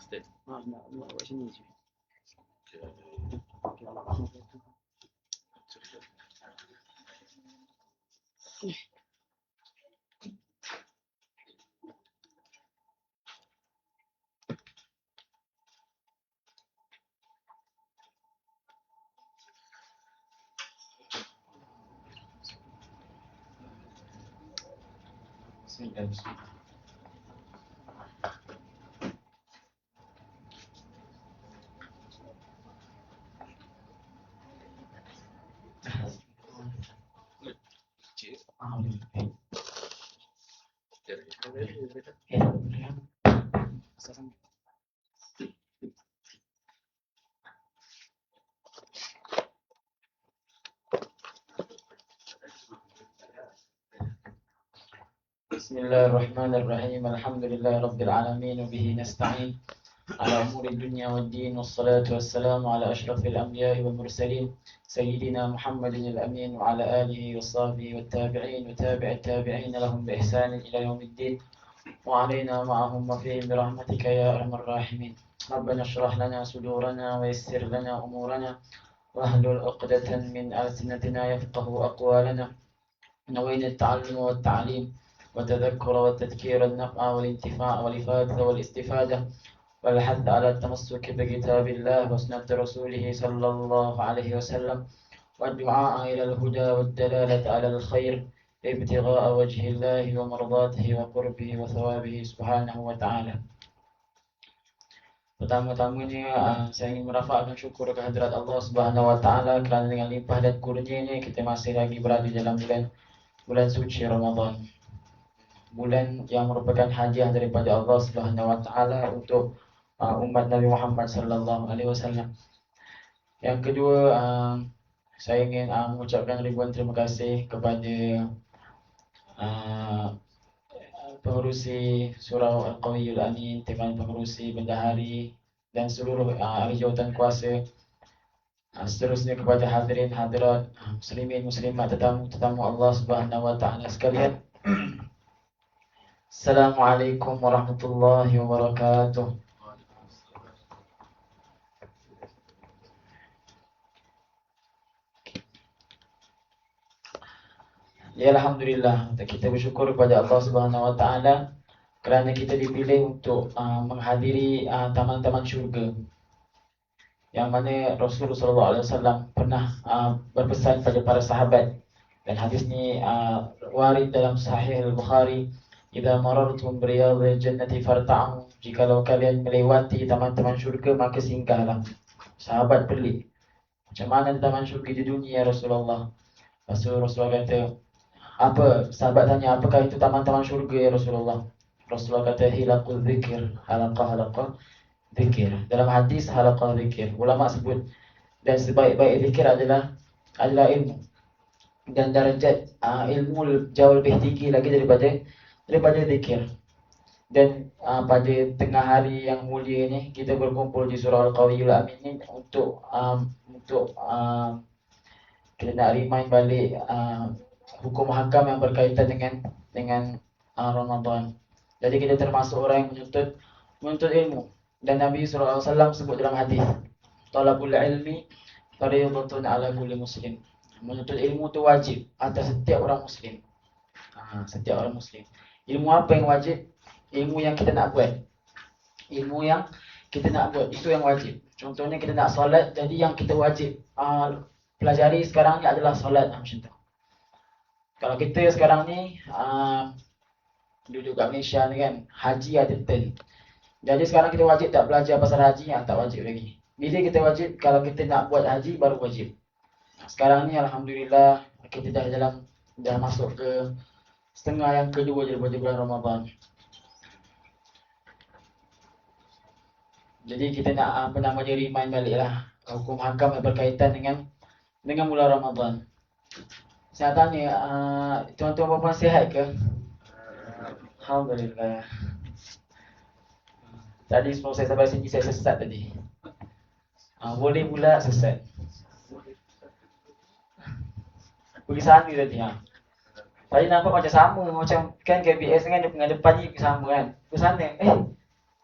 Ustaz. Nak buat sini je. بسم الله الرحمن الرحيم الحمد لله رب العالمين وبه نستعين على أمور الدنيا والدين والصلاة والسلام على أشرف الأنبياء والمرسلين سيدنا محمد الأمين وعلى آله وصحبه والتابعين وتابع التابعين لهم بإحسان إلى يوم الدين وعلينا معهم وفيهم برحمتك يا أرحم الراحمين. ربنا اشرح لنا صدورنا ويسر لنا أمورنا واحلل عقدة من ألسنتنا يفقه أقوالنا. نوينا التعلم والتعليم والتذكر والتذكير النفع والانتفاع والإفادة والاستفادة والحث على التمسك بكتاب الله وسنة رسوله صلى الله عليه وسلم والدعاء إلى الهدى والدلالة على الخير ابتغاء وجه الله ومرضاته وقربه وثوابه سبحانه وتعالى. Pertama-tamanya saya ingin merafakkan syukur kehadirat Allah Subhanahu wa taala kerana dengan limpah dan kurnia-Nya kita masih lagi berada dalam bulan suci Ramadan. Bulan yang merupakan hadiah daripada Allah Subhanahu wa taala untuk umat Nabi Muhammad sallallahu alaihi wasallam. Yang kedua, saya ingin mengucapkan ribuan terima kasih kepada pengerusi Surau Al-Qawiyul Amin, Timbalan Pengerusi, Bendahari dan seluruh ahli jawatan kuasa. Seterusnya kepada hadirin hadirat, muslimin muslimat, tetamu Allah Subhanahu wa taala sekalian. Assalamualaikum warahmatullahi wabarakatuh. Ya, alhamdulillah, kita bersyukur kepada Allah Subhanahu wa taala kerana kita dipilih untuk menghadiri taman-taman syurga. Yang mana Rasulullah sallallahu alaihi wasallam pernah berpesan pada para sahabat, dan hadis ni warid dalam Sahih Al-Bukhari, "Idza marartum bi riyadil jannati farta'u." Jikalau kalian melewati taman-taman syurga maka singgahlah. Sahabat pelik, macam mana taman syurga di dunia ya Rasulullah? Rasulullah kata, apa? Sahabat tanya, apakah itu taman-taman syurga ya Rasulullah? Rasulullah kata, hilaqul zikir, halaqah zikir. Dalam hadis halaqah zikir, ulama sebut, dan sebaik-baik zikir adalah ilmu. Dan darjat ilmu jauh lebih tinggi lagi daripada zikir. Dan pada tengah hari yang mulia ni, kita berkumpul di Surau Al-Qawiyul Amin ni untuk kita nak remind balik hukum hakam yang berkaitan dengan Ramadan. Jadi kita termasuk orang yang menuntut ilmu. Dan Nabi sallallahu alaihi wasallam sebut dalam hadis, talabul ilmi fardhatun ala kulli muslim. Menuntut ilmu itu wajib atas setiap orang muslim. Setiap orang muslim. Ilmu apa yang wajib? Ilmu yang kita nak buat. Ilmu yang kita nak buat itu yang wajib. Contohnya kita nak solat, jadi yang kita wajib pelajari sekarang ni adalah solat, macam tu. Kalau kita sekarang ni duduk kat Malaysia ni kan, haji ada turn. Jadi sekarang kita wajib tak belajar pasal haji? Tak wajib lagi. Bila kita wajib? Kalau kita nak buat haji baru wajib. Sekarang ni alhamdulillah kita dah masuk ke setengah yang kedua daripada bulan Ramadan. Jadi kita nak remind balik lah hukum hakam yang berkaitan dengan bulan Ramadan. Saya tanya, tuan-tuan puan-puan sihat ke? Alhamdulillah. Tadi sebelum saya sampai sini saya sesat tadi. Boleh pula sesat. Pergi sana tadi. Tadi nampak macam sama, macam kan KBS kan dia dengan depan ni sama kan. Ke sana,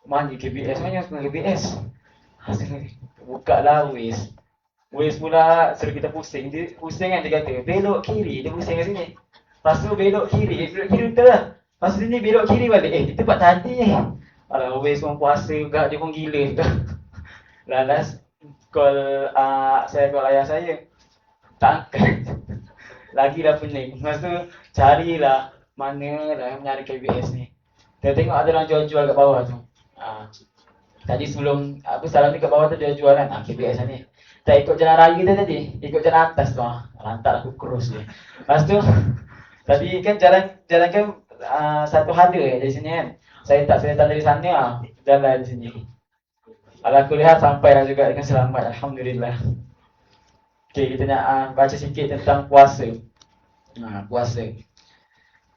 Mana KBS, mana yang KBS? Buka lah Waze. Waze pula suruh kita pusing. Dia pusing kan, dia kata belok kiri, dia pusing kat sini. Lepas tu belok kiri betul lah. Lepas tu sini belok kiri balik. Kita buat tadi ni. Alah, Waze pun puasa juga, dia pun gila juga. Lalas call saya call ayah saya. Tak angkat. Lagi dah pening. Lepas tu carilah mana lah yang mencari KBS ni. Kita tengok ada orang jual-jual kat bawah tu. Tadi sebelum salam ni kat bawah tu dia jual kan. KBS ni. Tak ikut jalan raya tu tadi. Ikut jalan atas tu. Lantak aku kurus dia. Lepas tu tadi kan jalan kan satu hada dari sini kan. Saya datang dari sana jalan di sini. Ala kulihat sampai dah juga dengan selamat. Alhamdulillah. Okey, kita nak baca sikit tentang puasa. Puasa.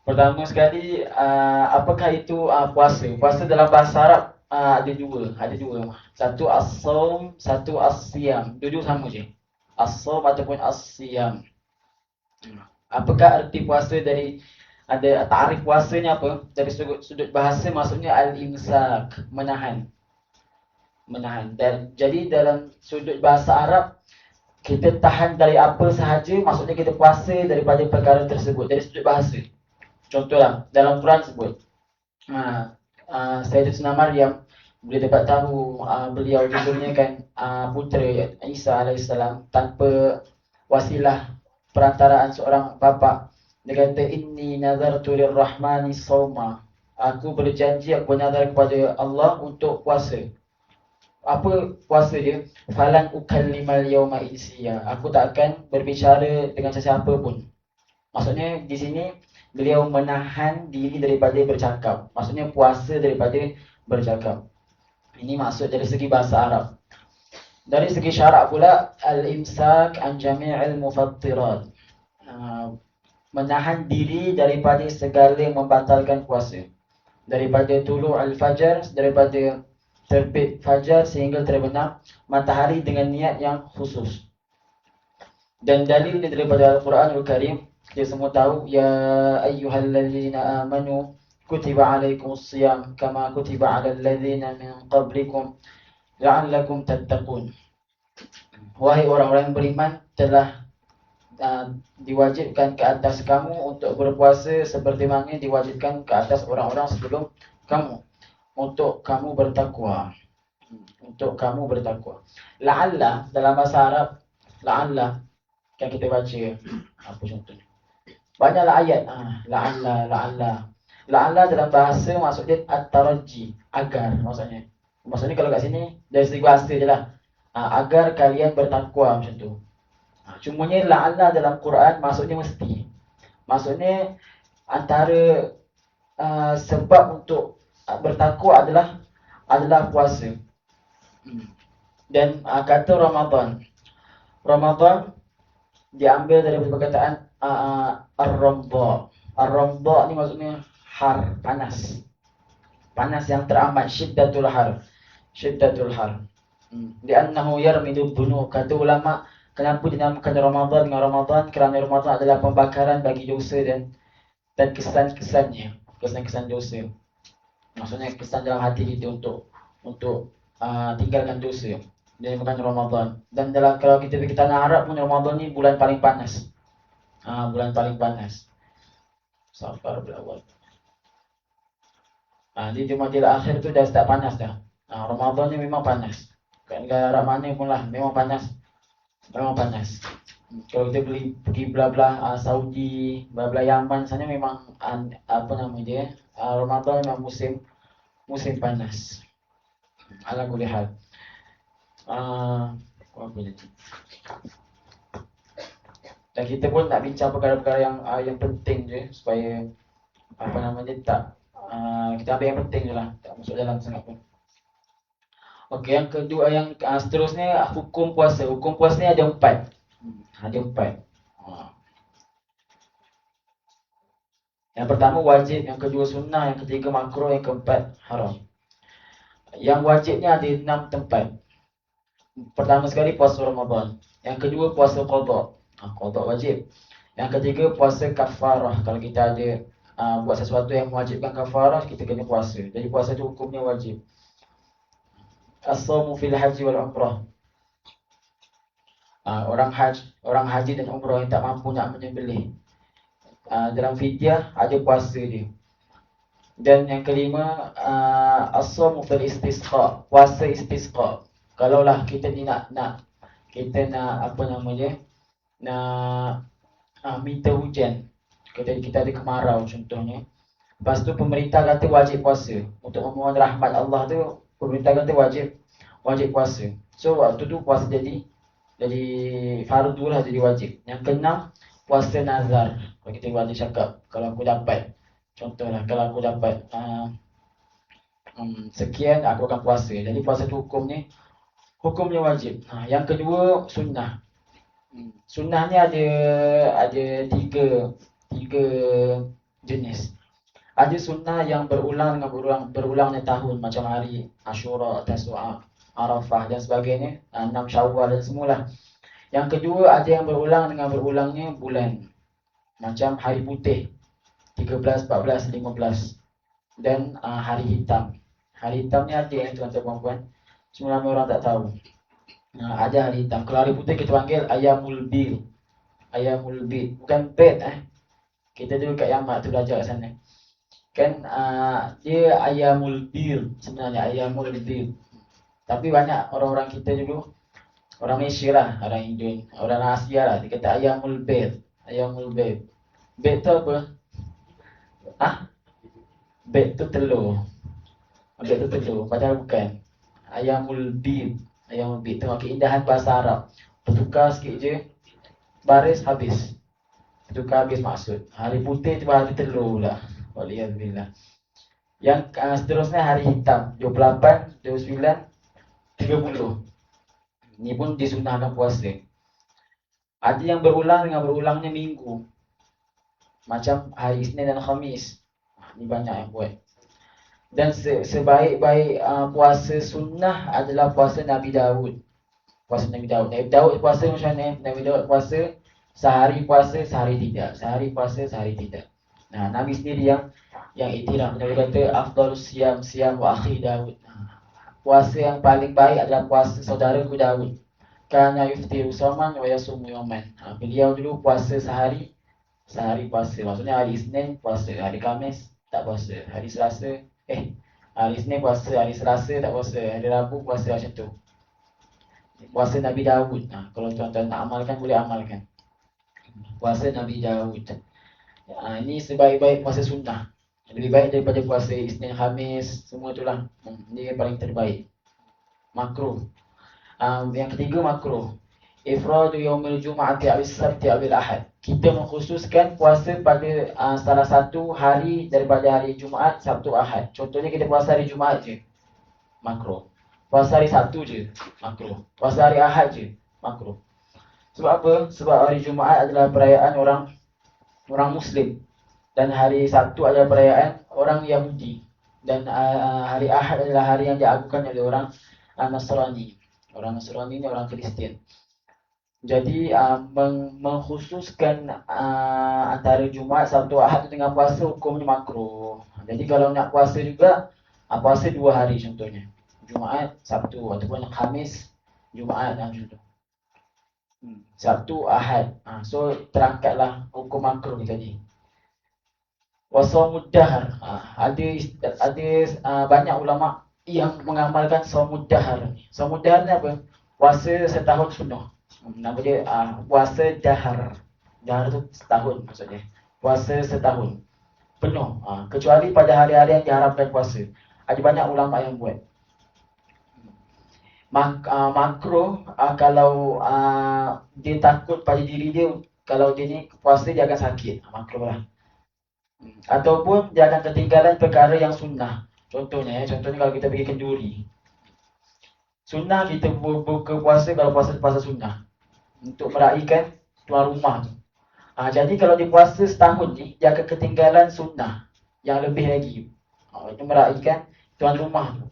Pertama sekali, apakah itu puasa? Puasa dalam bahasa Arab ada dua. Satu as-saum, satu as-siyam. Dua sama je. As-saum ataupun as-siyam. Apakah arti puasa dari ada takrif puasanya apa? Dari sudut bahasa maksudnya al-imsak, menahan. Dan jadi dalam sudut bahasa Arab kita tahan dari apa sahaja, maksudnya kita puasa daripada perkara tersebut dari sudut bahasa. Contohlah dalam Quran sebut Sayyidatina Maryam, boleh dapat tahu beliau dikurniakan putera Isa alaihissalam tanpa wasilah perantaraan seorang bapa. Dia kata inni nazartu lirrahmani sawma. Aku berjanji, aku bernazar kepada Allah untuk puasa. Apa puasa dia? Falan ukallimal yawma insiya. Aku tak akan berbicara dengan sesiapa pun. Maksudnya di sini beliau menahan diri daripada bercakap. Maksudnya puasa daripada bercakap. Ini maksud dari segi bahasa Arab. Dari segi syarak pula, al-imsak an jami'il mufattirat. Menahan diri daripada segala yang membatalkan puasa. Daripada tulu' al-fajar, daripada terbit fajar sehingga terbenam matahari dengan niat yang khusus. Dan dalil daripada Al-Quranul Karim, kita semua tahu, ya ayyuhallazina amanu kutiba alaikumus siyam kama kutiba alal ladzina min qablikum la'allakum tattaqun. Wahai orang-orang yang beriman, telah diwajibkan ke atas kamu untuk berpuasa seperti mana diwajibkan ke atas orang-orang sebelum kamu, untuk kamu bertakwa. La'alla dalam bahasa Arab, la'alla kan kita baca apa contohnya? Banyaklah ayat la'alla dalam bahasa maksudnya at-taraji, agar maksudnya. Maksudnya kalau kat sini dari segi bahasa je lah. Agar kalian bertakwa macam tu. Cumanya la'alla dalam Quran maksudnya mesti. Maksudnya antara sebab untuk bertakwa adalah puasa. Dan kata Ramadan diambil dari perkataan ar-ramdha. Ar-ramdha ni maksudnya har, panas. Panas yang teramat, syiddatul har. Li'annahu yarmidu dhunub. Kata ulama, kenapa dinamakan Ramadan dengan Ramadan? Kerana Ramadan adalah pembakaran bagi dosa dan kesan-kesannya, kesan-kesan dosa. Maksudnya kesan dalam hati kita untuk tinggalkan dosa. Dia bukan Ramadan. Dan kalau kita pergi tanah Arab pun, Ramadan ni bulan paling panas. Bulan paling panas. Safar berawal. Di Jumadil Akhir tu dah start panas dah. Ramadan ni memang panas. Kat negara Arab mana pun lah, memang panas. Kalau kita pergi belah-belah Saudi, belah-belah Yaman sana memang Ramadan memang musim panas. Ala kulli hal. Apa lagi? Dan kita pun nak bincang perkara-perkara yang penting je supaya tak kita ambil yang penting je lah, tak masuk dalam sangat pun. Okey, yang kedua, yang seterusnya hukum puasa. Hukum puasa ni ada 4. Yang pertama wajib, yang kedua sunnah, yang ketiga makruh, yang keempat haram. Yang wajibnya ada 6 tempat. Pertama sekali puasa Ramadan. Yang kedua puasa qada. Qada wajib. Yang ketiga puasa kafarah. Kalau kita ada buat sesuatu yang mewajibkan kafarah, kita kena puasa. Jadi puasa itu hukumnya wajib. as-shaumu fil haji wal umrah. Orang haji dan umrah yang tak mampu nak menyembelih, dalam fidyah ada puasa dia. Dan yang kelima, as-shaumu fil istisqa, puasa istisqa. Kalaulah kita ni nak kita nak apa nama dia, nak minta hujan, kita ada kemarau contohnya. Lepas tu pemerintah kata wajib puasa. Untuk memohon rahmat Allah tu, pemerintah kata wajib puasa. So waktu tu puasa jadi fardu lah, jadi wajib. Yang keenam, puasa nazar. Kalau kita boleh cakap, kalau aku dapat, contohlah kalau aku dapat sekian, aku akan puasa. Jadi puasa tu hukumnya wajib. Yang kedua, sunnah. Sunnah ni ada tiga jenis. Ada sunnah yang berulang berulangnya tahun, macam hari Ashura, Tasu'a, Arafah dan sebagainya, 6 Syawal dan semualah. Yang kedua, ada yang berulang dengan berulangnya bulan, macam hari putih 13, 14, 15 dan hari hitam. Hari hitam ni ada yang tuan-tuan puan, semua ramai orang tak tahu. Ada hari hitam. Kalau hari putih kita panggil Ayamul Bid. Ayamul Bid, bukan bed Kita dulu kat Yamat tu belajar kat sana. Kan dia Ayamul Bir, sebenarnya Ayamul Bir. Tapi banyak orang-orang kita dulu, orang Malaysia lah, orang Indon, orang Asia lah, dia kata Ayamul Bir. Ayamul Bir. Bir tu apa? Bir tu telur. Bir tu telur, padahal bukan. Ayamul Bir. Ayamul Bir. Tengok keindahan bahasa Arab. Bertukar sikit je, baris habis. Bertukar habis maksud. Hari putih tu hari telur pula. Waliyahbillah. Yang seterusnya hari hitam 28, 29, 30. Ni pun disunahkan puasa. Ada yang berulang dengan berulangnya minggu, macam hari Isnin dan Khamis. Ni banyak yang buat. Dan sebaik-baik puasa sunnah adalah puasa Nabi Daud. Puasa Nabi Daud. Nabi Daud puasa macam mana? Nabi Daud puasa sehari sehari tidak. Sehari puasa sehari tidak. Nabi sendiri yang iktiraf. Nabi kata afdalus siyam wa akhi Daud. Puasa yang paling baik adalah puasa saudaraku Daud. Kana yuftiru sawman wa yasumu yawman. Beliau dulu puasa sehari puasa. Maksudnya hari Isnin puasa, hari Khamis tak puasa, hari Selasa hari Isnin puasa, hari Selasa tak puasa, hari Rabu puasa, macam tu. Puasa Nabi Daud. Kalau tuan-tuan nak amalkan, boleh amalkan. Puasa Nabi Daud. Ini sebaik-baik puasa sunnah. Lebih baik daripada puasa Isnin, Khamis, semua itulah. Ini yang paling terbaik. Makruh. Yang ketiga, makruh. Ifradu yaumil jum'ati awis sabti awil ahad. Kita mengkhususkan puasa pada salah satu hari daripada hari Jumaat, Sabtu, Ahad. Contohnya kita puasa hari Jumaat je, makruh. Puasa hari Sabtu je, makruh. Puasa hari Ahad je, makruh. Sebab apa? Sebab hari Jumaat adalah perayaan orang Muslim, dan hari Sabtu adalah perayaan orang Yahudi, dan hari Ahad adalah hari yang diagungkan oleh orang Nasrani. Orang Nasrani ni orang Kristian. Jadi mengkhususkan antara Jumaat, Sabtu, Ahad dengan puasa hukumnya makruh. Jadi kalau nak puasa juga, puasa 2 hari contohnya, Jumaat, Sabtu, ataupun Khamis, Jumaat macam tu. Sabtu, Ahad. So terangkatlah hukum makruh ni tadi. Wasawmud dahr. Ada banyak ulama yang mengamalkan saumud dahr. Saumud dahr ni apa? Puasa setahun penuh. Nama dia puasa dahr. Dahr tu setahun maksudnya. Puasa setahun penuh. Kecuali pada hari-hari yang diharamkan puasa. Ada banyak ulama yang buat. Makruh kalau dia takut pada diri dia, kalau dia ni puasa dia akan sakit, makruh lah. Ataupun dia akan ketinggalan perkara yang sunnah. Contohnya kalau kita pergi kenduri, sunnah kita buka puasa kalau puasa sunnah untuk meraihkan tuan rumah tu. Jadi kalau dia puasa setahun ni, dia akan ketinggalan sunnah yang lebih lagi, itu meraihkan tuan rumah tu.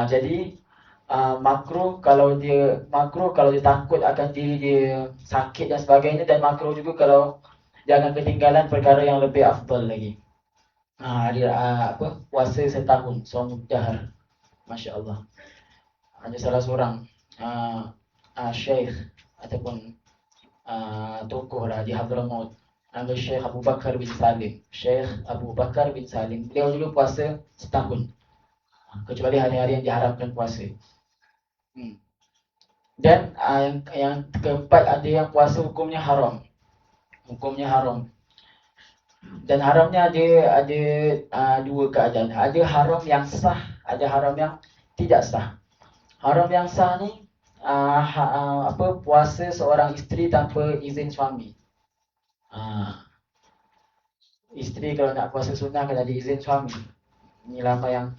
Jadi makruh kalau dia takut akan diri dia sakit dan sebagainya, dan makruh juga kalau dia akan ketinggalan perkara yang lebih afdal lagi. Puasa setahun, saumud dahr. Masya-Allah. ada salah seorang syekh ataupun tokoh lah di Hadramaut, nama Syekh Abu Bakar bin Salim. Syekh Abu Bakar bin Salim, beliau dulu puasa setahun, kecuali hari-hari yang diharamkan puasa. Dan yang keempat, ada yang puasa hukumnya haram. Hukumnya haram. Dan haramnya ada dua keadaan. Ada haram yang sah, ada haram yang tidak sah. Haram yang sah ni puasa seorang isteri tanpa izin suami. Isteri kalau nak puasa sunnah kena ada izin suami. Ni lama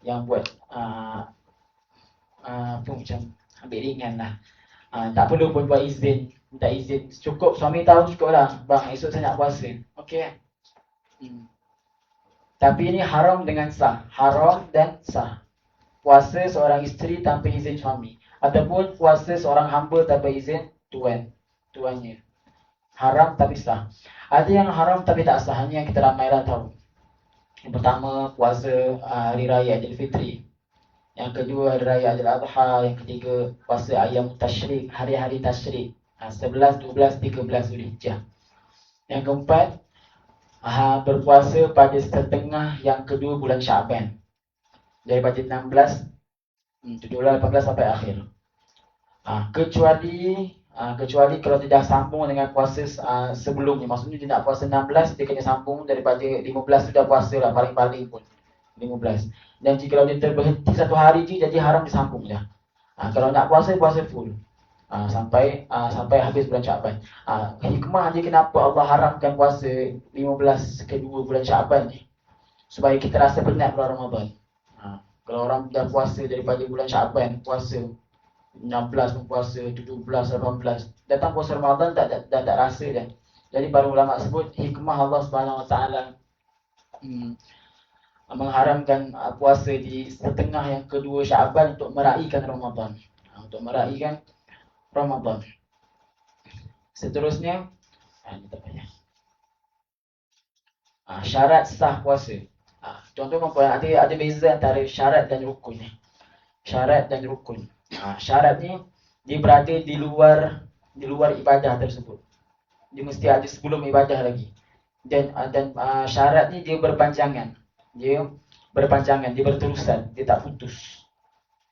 yang buat macam ambil ringan lah. Tak perlu pun buat izin, minta izin. Cukup suami tahu cukup lah. Bang, esok saya nak puasa. Okey kan? Tapi ini haram dengan sah. Haram dan sah. Puasa seorang isteri tanpa izin suami, ataupun puasa seorang hamba tanpa izin tuannya. Haram tapi sah. Ada yang haram tapi tak sah. Ini yang kita ramailah tahu. Yang pertama, puasa Hari Raya Aidilfitri. Yang kedua, Hari Raya Aidil Adha. Yang ketiga, puasa ayam tasyrik, hari-hari tasyrik, 11, 12, 13 Zulhijjah. Yang keempat, berpuasa pada setengah yang kedua bulan Syaban, daripada 16, 17, 18 sampai akhir. Kecuali kalau dia dah sambung dengan puasa sebelumnya. Maksudnya dia nak puasa 16, dia kena sambung daripada 15 sudah puasa lah, paling-paling pun 15. Dan jika dia terberhenti satu hari je, jadi haram disambung dah. Kalau nak puasa full sampai habis bulan Syaban. Hikmah dia kenapa Allah haramkan puasa 15 kedua bulan Syaban ni, supaya kita rasa penat bulan Ramadan. Kalau orang dah puasa daripada bulan Syaban, puasa 16 pun puasa, 17, 18, datang puasa Ramadan tak rasa dah. Jadi para ulama sebut hikmah Allah Subhanahu Wa Taala mengharamkan puasa di setengah yang kedua Syaban untuk meraihkan Ramadan. Seterusnya, ini tak payah. Syarat sah puasa. Tuan-tuan ada beza antara syarat dan rukun ni. Syarat dan rukun. Syarat ni dia berada di luar ibadah tersebut. Dia mesti ada sebelum ibadah lagi. Dan syarat ni dia berpanjangan. Dia berterusan, dia tak putus.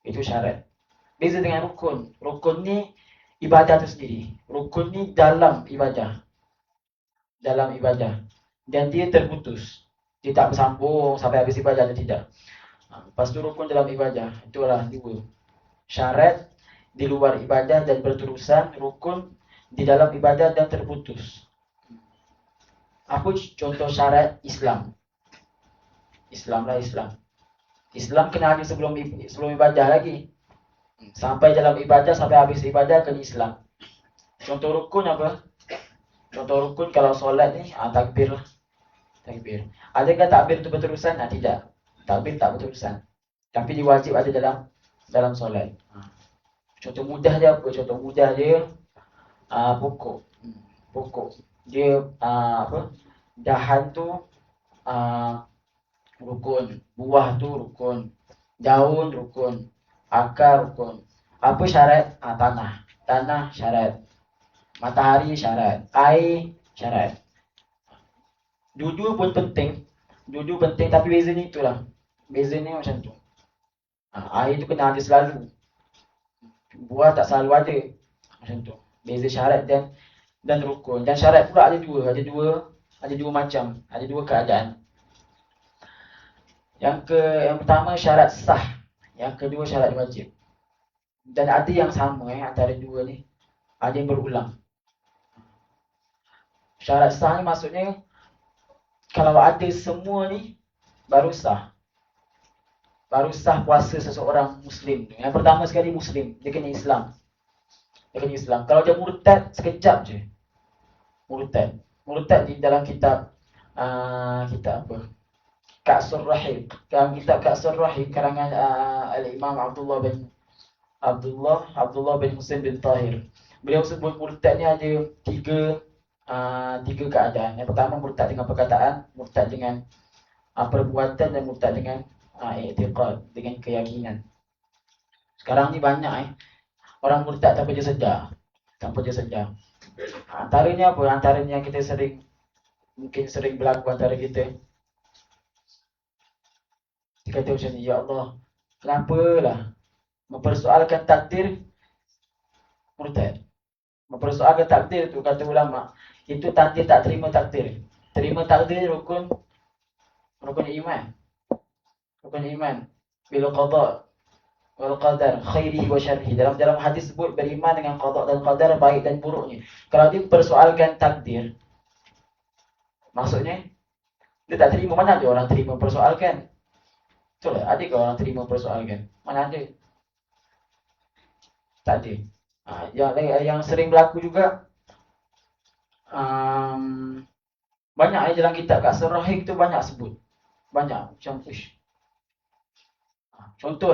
Itu syarat. Beza dengan rukun. Rukun ni ibadah tu sendiri. Rukun ni dalam ibadah. Dan dia terputus. Dia tak bersambung sampai habis ibadah atau tidak. Lepas tu rukun dalam ibadah. Itulah dua. Syarat di luar ibadah dan berterusan. Rukun di dalam ibadah dan terputus. Apa contoh syarat Islam? Islam kena ada sebelum ibadah lagi. Sampai dalam ibadah, sampai habis ibadah kena Islam. Contoh rukun apa? Contoh rukun kalau solat ni, takbir lah. Takbir. Adakah takbir itu berterusan? Tidak. Takbir tak berterusan. Tapi dia wajib ada dalam solat. Contoh mudah dia apa? Contoh mudah dia pokok. Dia dahan tu rukun, buah tu rukun, daun rukun, akar rukun. Apa syarat? Tanah syarat, matahari syarat, air syarat. Dua-dua pun penting. Tapi bezanya itulah. Bezanya macam tu. Air tu kena ada selalu, buah tak selalu ada. Macam tu. Beza syarat dan rukun. Dan syarat pula ada dua macam, ada dua keadaan. Yang pertama syarat sah, yang kedua syarat wajib. Dan ada yang sama antara dua ni, ada yang berulang. Syarat sah ni maksudnya kalau ada semua ni baru sah. Baru sah puasa seseorang Muslim. Yang pertama sekali Muslim, dia kena Islam. Kalau dia murtad sekejap je. Murtad di dalam kitab apa? Ka'sur Rahim. Dalam kitab Ka'sur Rahim karangan Al-Imam Abdullah bin Muslim bin Tahir. Beliau sebut murtad ni ada tiga keadaan. Yang pertama murtad dengan perkataan, murtad dengan perbuatan, dan murtad dengan i'tiqad, dengan keyakinan. Sekarang ni banyak orang murtad tanpa dia sedar. Tanpa dia sedar. Antaranya apa? Antaranya yang kita mungkin sering berlaku antara kita. Dia kata macam ni, ya Allah, kenapalah mempersoalkan takdir murtad. Mempersoalkan takdir tu, kata ulama, itu takdir tak terima takdir. Terima takdir rukun iman. Rukun iman. Bil qada wal qadar khairi wa syarri. Dalam hadis sebut beriman dengan qada dan qadar, baik dan buruknya. Kalau dia persoalkan takdir, maksudnya dia tak terima. Mana ada orang terima persoalkan? Betul tak? Ada ke orang terima persoalkan? Mana ada? Tak ada. Yang sering berlaku juga, banyak dalam kitab kat Surahik tu banyak sebut. Banyak macam push. Contoh.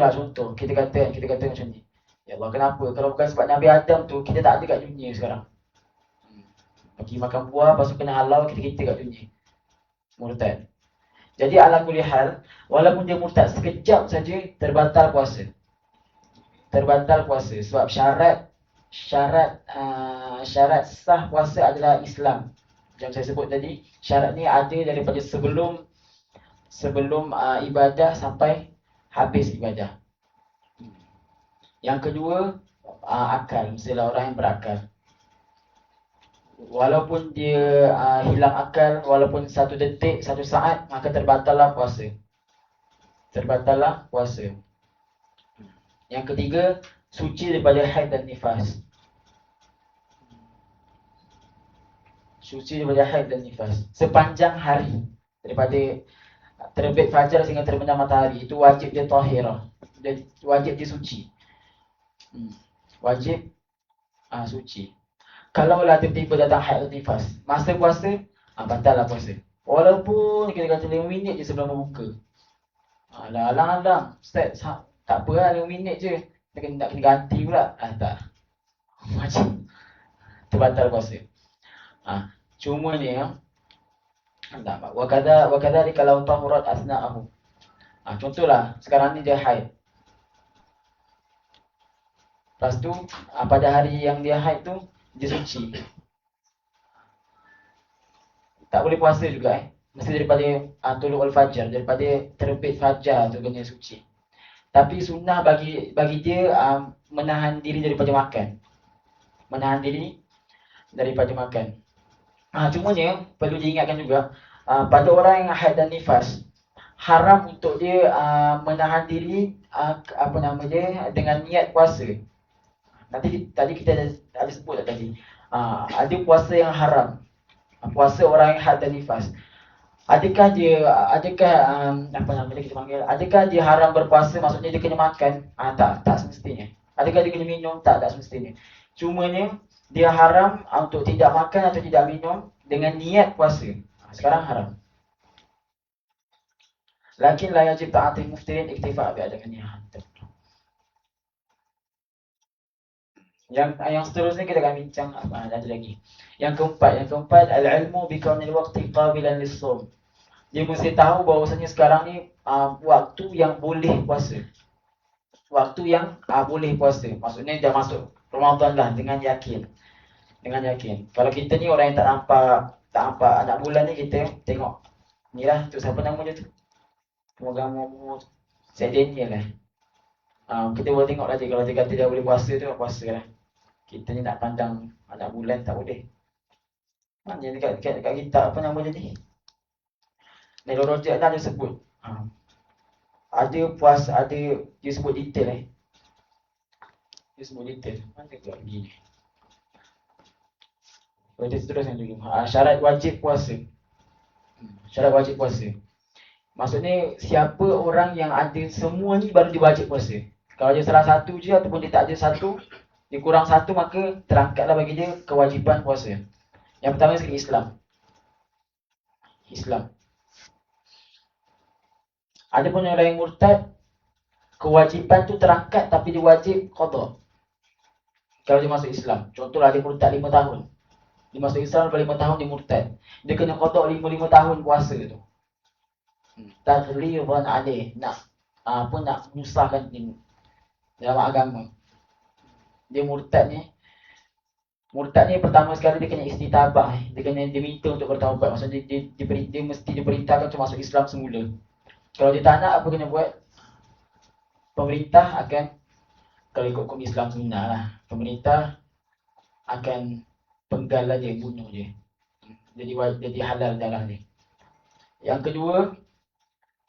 Kita kata macam ni. Ya Allah, kenapa? Kalau bukan sebab Nabi Adam tu, kita tak ada kat dunia sekarang. Pergi makan buah, lepas tu kena halau, kita kat dunia. Murtad. Jadi ala kulli hal, walaupun dia murtad sekejap saja, terbatal puasa. Sebab syarat sah puasa adalah Islam. Yang saya sebut tadi, syarat ni ada daripada sebelum ibadah sampai habis ibadah. Yang kedua, akal. Mestilah orang yang berakal. Walaupun dia hilang akal, walaupun 1 detik, 1 saat, maka terbatallah puasa. Yang ketiga, suci daripada haid dan nifas. Sepanjang hari, daripada terbit fajar sehingga terbenam matahari, itu wajib dia tahirah. Wajib dia suci. Wajib suci. Kalaulah tiba-tiba datang haid dan nifas, masa puasa, batallah puasa. Walaupun kita kata 5 minit je sebelum berbuka. Alang-alang, Ustaz, tak apa lah 5 minit je. Nak kena ganti pula. Tak. Macam terbatal puasa. Cuma ni wa kadhalika kalau tahurat asna'ahu. Contohlah, sekarang ni dia haid. Lepas tu, pada hari yang dia haid tu, dia suci. Tak boleh puasa juga Mesti daripada tulu'ul fajar, daripada terbit fajar tu kena suci. Tapi sunnah bagi dia menahan diri daripada makan. Cumanya perlu diingatkan juga, pada orang yang haid dan nifas, haram untuk dia menahan diri dengan niat puasa. Tadi kita ada sebut tadi. Ada puasa yang haram. Puasa orang yang haid dan nifas. Adakah dia haram berpuasa, maksudnya dia kena makan? Tak semestinya. Adakah dia kena minum? Tak semestinya. Cumanya dia haram untuk tidak makan atau tidak minum dengan niat puasa. Sekarang haram. Lakin la yajib ta'atil muftirin iktifa' bi adamihi. Yang seterusnya kita akan bincang ada lagi. Yang keempat al-ilmu bi kaunil waqti qabilan lis-shaum. Dia mesti tahu bahawasanya sekarang ni waktu yang boleh puasa. Maksudnya dah masuk Ramadan lah dengan yakin. Kalau kita ni orang yang tak nampak anak bulan ni, kita tengok ni lah tu, siapa nama dia tu? Semoga Syed Daniel lah. Kita boleh tengok lah kalau dia kata dia boleh puasa tu, puasa lah. Kita ni nak pandang anak bulan tak boleh. Dia dekat kitab apa nama dia ni? Nailul Rojak dah dia sebut. Ada puasa, ada dia sebut detail Mana pula begini. Kita teruskan dulu. Syarat wajib puasa. Maksudnya siapa orang yang ada semua ni baru dia wajib puasa. Kalau dia salah satu je ataupun dia tak ada satu, dia kurang satu, maka terangkatlah bagi dia kewajipan puasa. Yang pertama sekali Islam. Adapun orang yang murtad, kewajipan tu terangkat tapi dia wajib qada. Kalau dia masuk Islam, contohlah dia murtad 5 tahun. Dia masuk Islam lepas 5 tahun dia murtad. Dia kena qada 5 tahun puasa tu. Taghliban alaih, nak menyusahkan dia. dalam agama. Dia murtad ni pertama sekali dia kena istitabah, dia kena diminta untuk bertaubat. Maksudnya dia mesti diperintahkan untuk masuk Islam semula. Kalau dia tak nak, apa kena buat? Pemerintah akan, kalau ikut hukum Islam sunnah lah, pemerintah akan penggal dia, bunuh dia. Jadi halal darah dia. Yang kedua,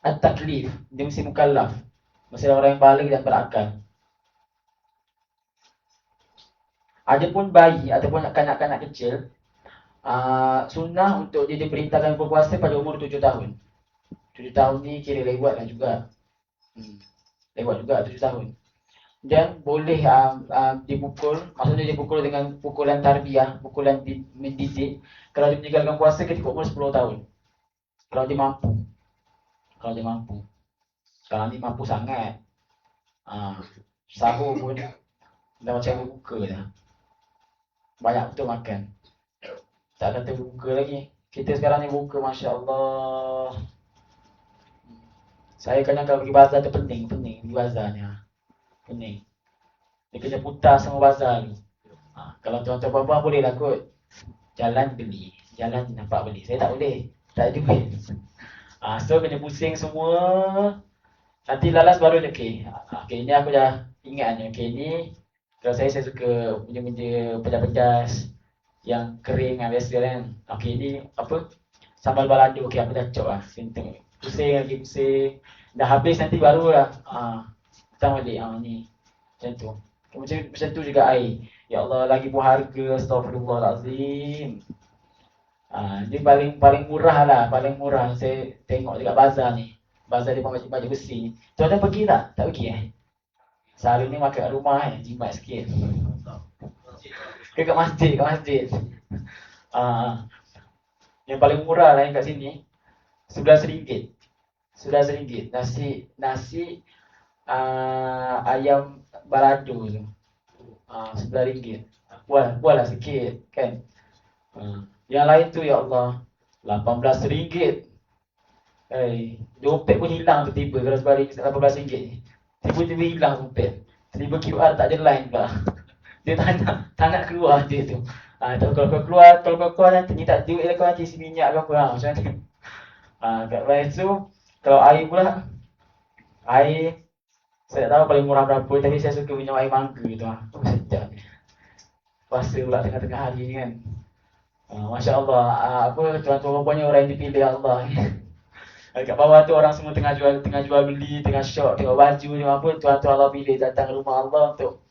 at-taklif, dia mesti mukallaf. Mesti orang yang baligh dan berakal. Adapun bayi ataupun kanak-kanak kecil, sunnah untuk dia diperintahkan berpuasa pada umur 7 tahun. 7 tahun ni kira lewat lah juga. Lewat juga 7 tahun. Dan boleh dipukul, maksudnya dipukul dengan pukulan tarbiyah, pukulan mendidik. Kalau dia meninggalkan puasa ketika umur 10 tahun. Kalau dia mampu. Kalau dia mampu. Sekarang ni mampu sangat. Sahur pun dah macam buka dah. Banyak betul makan. Tak kata buka lagi. Kita sekarang ni buka, Masya Allah. Saya kadang kalau pergi bazar tu pening pergi bazar ni. Pening. Dia kena putar sama bazar ni. Kalau tuan-tuan puan-puan boleh lah kot. Jalan beli. Jalan nampak beli. Saya tak boleh. Tak ada duit. So kena pusing semua. Nanti lalas baru okay. Okay, ni aku dah ingat ni. Okay, ni kalau saya suka benda-benda pedas-pedas yang kering biasa kan. Okay, ni apa? Sambal balado. Okay, aku dah cop lah. Pusing lagi, pusing. Dah habis nanti barulah datang balik. Ni macam tu. Macam tu juga air. Ya Allah, lagi berharga. Astaghfirullahalazim. Dia paling murah lah. Paling murah. Saya tengok dekat bazar ni. Bazar dia baju besi. Tuan-tuan pergi tak? Tak pergi Sehari ni makan kat rumah jimat sikit. Kat masjid. Yang paling murah lah yang kat sini RM11. RM11. Nasi ayam balado tu. RM11. Buat lah sikit kan. Yang lain tu ya Allah RM18. Dompet pun hilang tiba-tiba kalau sebalik RM18. Tiba-tiba hilang dompet. Tiba QR tak ada line pula. Dia tak nak keluar dia tu. Kalau kau keluar nanti ni tak duit lah kau nanti isi minyak ke apa. Macam tu. Kat lepas tu, kalau air pula. Air, saya tak tahu paling murah berapa, tapi saya suka minum air mangga tu. Sedap ni. Puasa pula tengah-tengah hari ni kan. Masya Allah, tuan-tuan punya orang yang dipilih Allah. Kat bawah tu orang semua tengah jual beli, tengah shop, tengok baju, tengok apa. Tuan-tuan Allah pilih datang ke rumah Allah untuk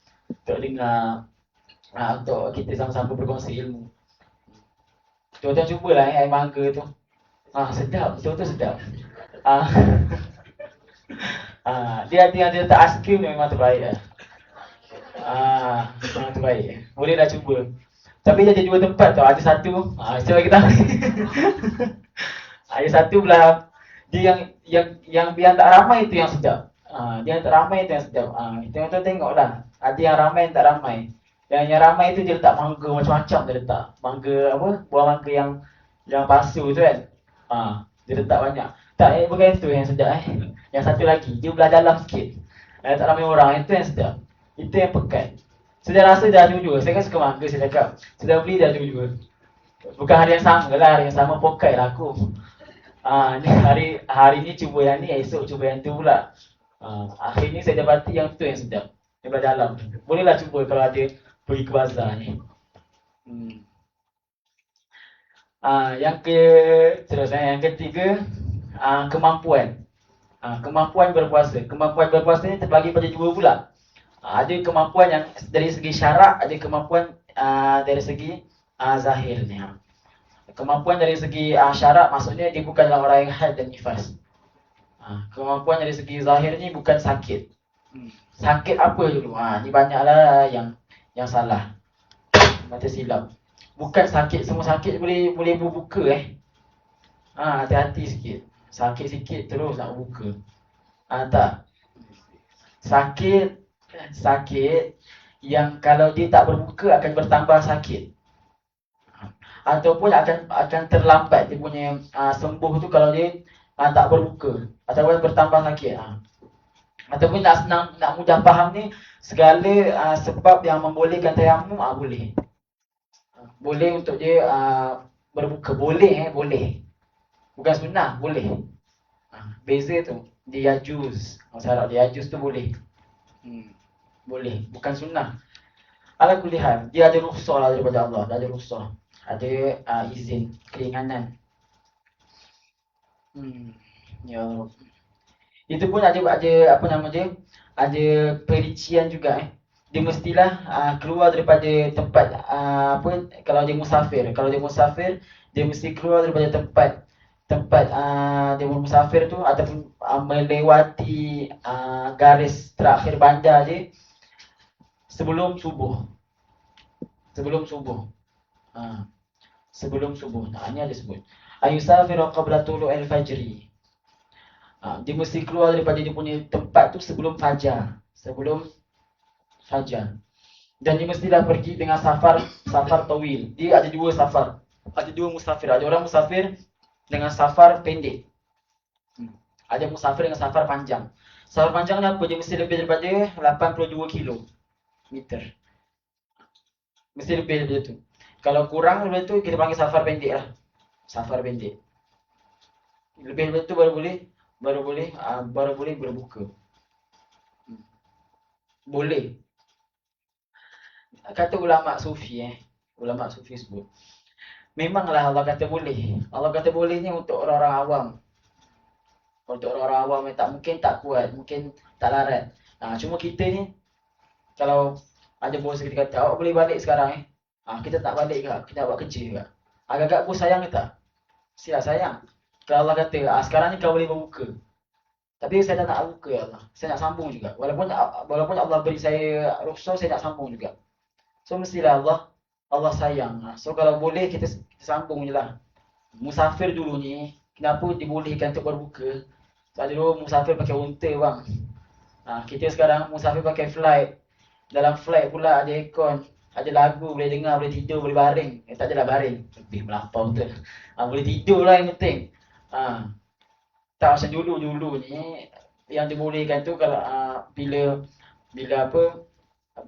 dengar, untuk kita sama-sama berkongsi ilmu. Tuan-tuan cubalah air mangga tu. Sedap, betul-betul sedap. Dia letak aiskrim memang terbaik lah. Memang terbaik. Boleh dah cuba. Tapi dia ada 2 tempat tau. Ada satu, saya bagi tahu. Ada satu belah. Dia yang tak ramai tu yang sedap. Dia yang tak ramai tu yang sedap. Tuan-tuan tengoklah. Ada yang ramai, yang tak ramai. Yang ramai tu dia letak mangga macam-macam dia letak. Mangga apa? Buah mangga yang palsu tu kan. Dia letak banyak. Tak, bukan itu yang sedap Yang satu lagi, dia belah dalam sikit. Tak ramai orang, itu yang sedap. Itu yang pekat. Saya rasa dah jujur. Saya kan suka mangga, saya cakap. Saya dah beli dah jujur. Bukan hari yang sama lah, hari yang sama pokai lah aku. Hari ni cuba yang ni, esok cuba yang tu pula. Akhir ni saya dapati yang tu yang sedap. Yang belah dalam. Bolehlah cuba kalau ada pergi ke bazar ni. Yang ketiga, kemampuan. Kemampuan berpuasa. Kemampuan berpuasa ni terbagi pada 2 pula. Ada kemampuan yang dari segi syarak, ada kemampuan dari segi zahir ni. Kemampuan dari segi syarak maksudnya dia bukan dalam orang yang haid dan nifas. Kemampuan dari segi zahir ni bukan sakit. Sakit apa dulu? Ni banyaklah yang salah. Macam silap. Bukan sakit, semua sakit boleh berbuka hati-hati sikit. Sakit sikit terus nak buka. Tak. Sakit yang kalau dia tak berbuka akan bertambah sakit. Ataupun akan terlambat dia punya sembuh tu kalau dia tak berbuka ataupun bertambah sakit. Ataupun nak senang, nak mudah faham ni, segala sebab yang membolehkan tayamum boleh. Boleh untuk dia berbuka, boleh boleh. Bukan sunnah, boleh. Beza tu, dia yajuz. Masalah dia yajuz tu boleh. Boleh, bukan sunnah. Ala kulli hal, dia ada rukhsah lah daripada Allah, dia ada rukhsah. Ada izin, keringanan. Ya Allah. Itu pun ada apa nama dia? Ada perincian juga Dia mestilah keluar daripada tempat kalau dia musafir. Kalau dia musafir, dia mesti keluar daripada tempat dia musafir tu ataupun melewati garis terakhir bandar dia sebelum subuh. Sebelum subuh. Sebelum subuh. Ini ada sebut. Ayusafiru qabla tulu'il fajri. Dia mesti keluar daripada dia punya tempat tu sebelum fajar. Sebelum fajar. Dan dia mestilah pergi dengan safar tawil. Dia ada dua safar. Ada dua musafir. Ada orang musafir dengan safar pendek. Ada musafir dengan safar panjang. Safar panjang ni apa? Dia mesti lebih daripada 82 kilometer. Mesti lebih daripada tu. Kalau kurang daripada tu, kita panggil safar pendek lah. Safar pendek. Lebih daripada tu baru boleh berbuka. Boleh. Kata ulama sufi ulama sufi sebut. Memanglah Allah kata boleh. Allah kata boleh ni untuk orang-orang awam. Untuk orang-orang awam yang tak mungkin tak kuat, mungkin tak larat. Cuma kita ni kalau ada bos kita kata awak boleh balik sekarang kita tak balik ke? Kita buat kerja ke? Agak-agak bos sayang ke tak? Siap sayang. Kalau Allah kata, sekarang ni kau boleh berbuka. Tapi saya tak nak buka ya Allah. Saya nak sambung juga. Walaupun Allah beri saya rukhsah, saya nak sambung juga. So mestilah Allah sayang. So kalau boleh kita sambung je lah. Musafir dulu ni, kenapa dibolehkan untuk berbuka? Sebab dulu musafir pakai unta bang. Kita sekarang musafir pakai flight. Dalam flight pula ada aircon. Ada lagu, boleh dengar, boleh tidur, boleh baring. Tak adalah baring. Lebih melampau betul. Boleh tidur lah yang penting. Tak macam dulu ni yang dibolehkan tu kalau bila apa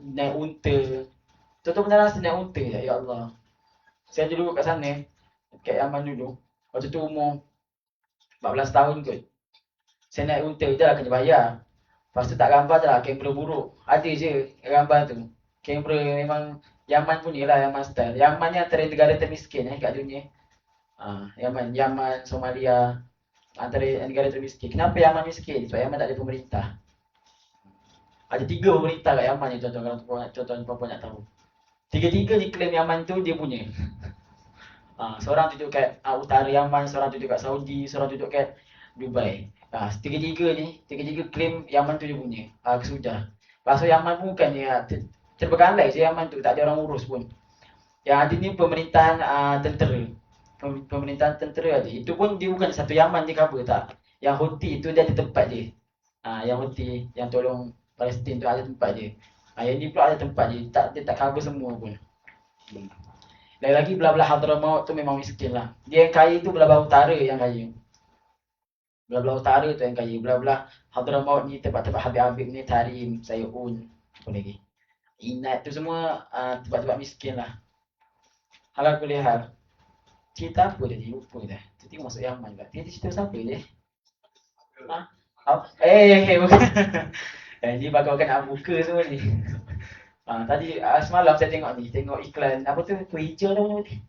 naik unta. Contoh benar rasa naik unta je, ya Allah. Saya dulu kat sana, kat Yaman dulu. Waktu tu umur 14 tahun kot. Saya naik unta je lah kena bayar. Lepas tu tak gambar je lah, kamera buruk. Ada je gambar tu. Kamera memang Yaman punya lah, Yaman style. Yaman ni antara negara termiskin kat dunia. Yaman, Somalia, antara negara termiskin. Kenapa Yaman miskin? Sebab Yaman tak ada pemerintah. Ada 3 pemerintah kat Yaman ni tuan-tuan, kalau tuan-tuan nak tahu. 3 ni klaim Yaman tu dia punya. Seorang duduk kat utara Yaman, seorang duduk kat Saudi, seorang duduk kat Dubai. 3 ni klaim Yaman tu dia punya. Sudah. Pasal Yaman pun bukan dia terbekalai je Yaman tu, tak ada orang urus pun. Yang ada ni pemerintahan tentera. Pemerintahan tentera ada. Itu pun dia bukan satu Yaman je cover tak. Yang Houthi tu dia ada tempat dia. Yang Houthi yang tolong Palestin tu ada tempat dia. Yang ni pula ada tempat dia. Dia tak cover semua pun. Lagi belah-belah Hadramaut tu memang miskin lah. Dia yang kaya tu belah-belah utara yang kaya. Belah-belah utara tu yang kaya. Belah-belah Hadramaut ni tempat-tempat Habib-Habib ni, Tarim, Sayun, apa lagi. Inat tu semua tempat-tempat miskin lah. Halal kuliah hal. Cerita apa tadi? Lupa dah. Tadi masuk Yaman pula. Dia cerita siapa je? Bukan. Ni bakal nak buka semua ni. Tadi semalam saya tengok iklan apa tu? Kuih hijau tu mana tadi?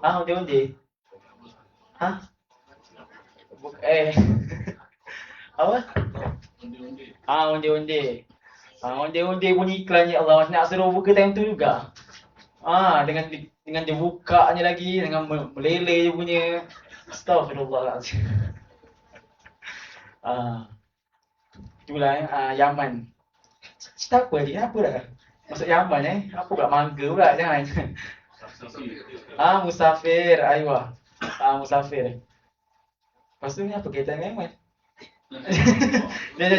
Onde-onde. Apa? Onde-onde. Onde-onde bunyi iklan ya Allah. Nak suruh buka time tu juga. Dengan dia bukanya lagi, dengan meleleh je punya. Astaghfirullahaladzim. Itulah Yaman. Cerita apa dia? Apa dah? Masuk Yaman Apa pula mangga pula, jangan. Musafir, aywa. Musafir. Lepas tu ni apa kaitan dengan Yaman?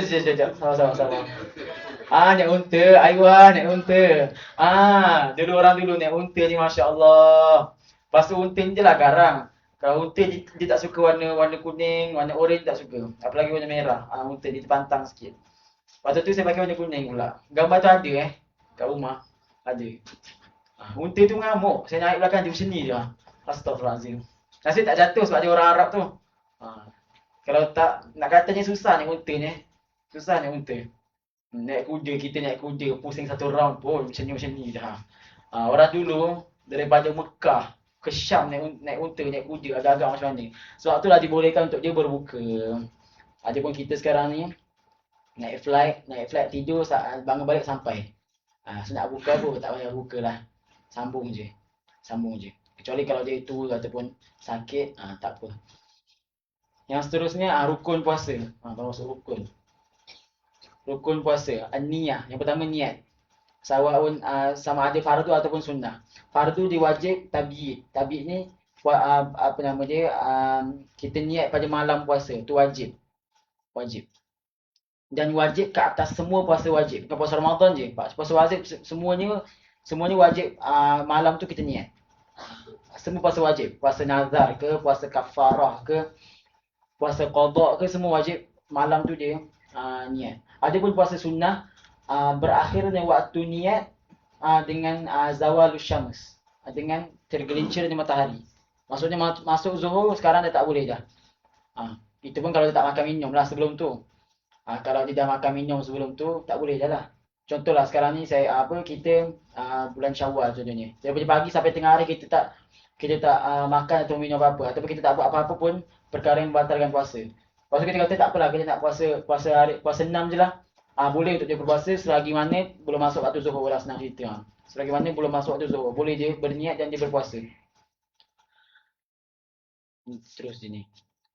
Sekejap. Sama-sama. Naik unta, aywa, naik unta. Dulu orang naik unta ni, Masya Allah. Lepas tu unta ni je lah garang. Kalau unta dia tak suka warna kuning, warna orange tak suka. Apalagi warna merah. Unta dia terpantang sikit. Lepas tu saya pakai warna kuning pula. Gambar tu ada kat rumah. Ada. Unta tu mengamuk. Saya naik belakang dia macam ni je. Astaghfirullahalazim. Nasib tak jatuh sebab dia orang Arab tu. Kalau tak, nak katanya susah naik unta ni. Susah naik unta. Naik kuda, kita naik kuda, pusing satu round pun macam ni dah. Orang dulu daripada Mekah ke Syam naik unta, naik kuda agak-agak macam mana. Sebab tu lah dibolehkan untuk dia berbuka. Adapun kita sekarang ni naik flight tidur, bangun balik sampai. So nak buka pun tak payah buka lah. Sambung je. Kecuali kalau dia tua ataupun sakit, tak apa. Yang seterusnya rukun puasa. Baru masuk rukun. Rukun puasa, niyah. Yang pertama niat. Sama ada fardu ataupun sunnah. Fardu dia wajib tabi'id. Tabi'id ni apa nama dia? Kita niat pada malam puasa, tu wajib. Dan wajib ke atas semua puasa wajib. Bukan puasa Ramadan je. Puasa wajib semuanya wajib, malam tu kita niat. Semua puasa wajib. Puasa nazar ke, puasa kafarah ke, puasa qada ke, semua wajib malam tu dia niat. Adapun puasa sunnah, berakhirnya waktu niat dengan zawalus syams, dengan tergelincirnya matahari. Maksudnya masuk zuhur sekarang dah tak boleh dah. Itu pun kalau dia tak makan minum lah sebelum tu. Kalau dia dah makan minum sebelum tu, tak boleh dah lah. Contohlah sekarang ni kita bulan Syawal contohnya. Daripada pagi sampai tengah hari kita tak makan atau minum apa-apa, ataupun kita tak buat apa-apa pun perkara yang membatalkan puasa. Lepas tu kita kata tak apalah, kita nak puasa 6 je lah. Boleh untuk dia berpuasa selagi mana belum masuk waktu zuhur lah, senang cerita. Selagi mana belum masuk waktu zuhur, boleh dia berniat dan dia berpuasa. Terus je ni.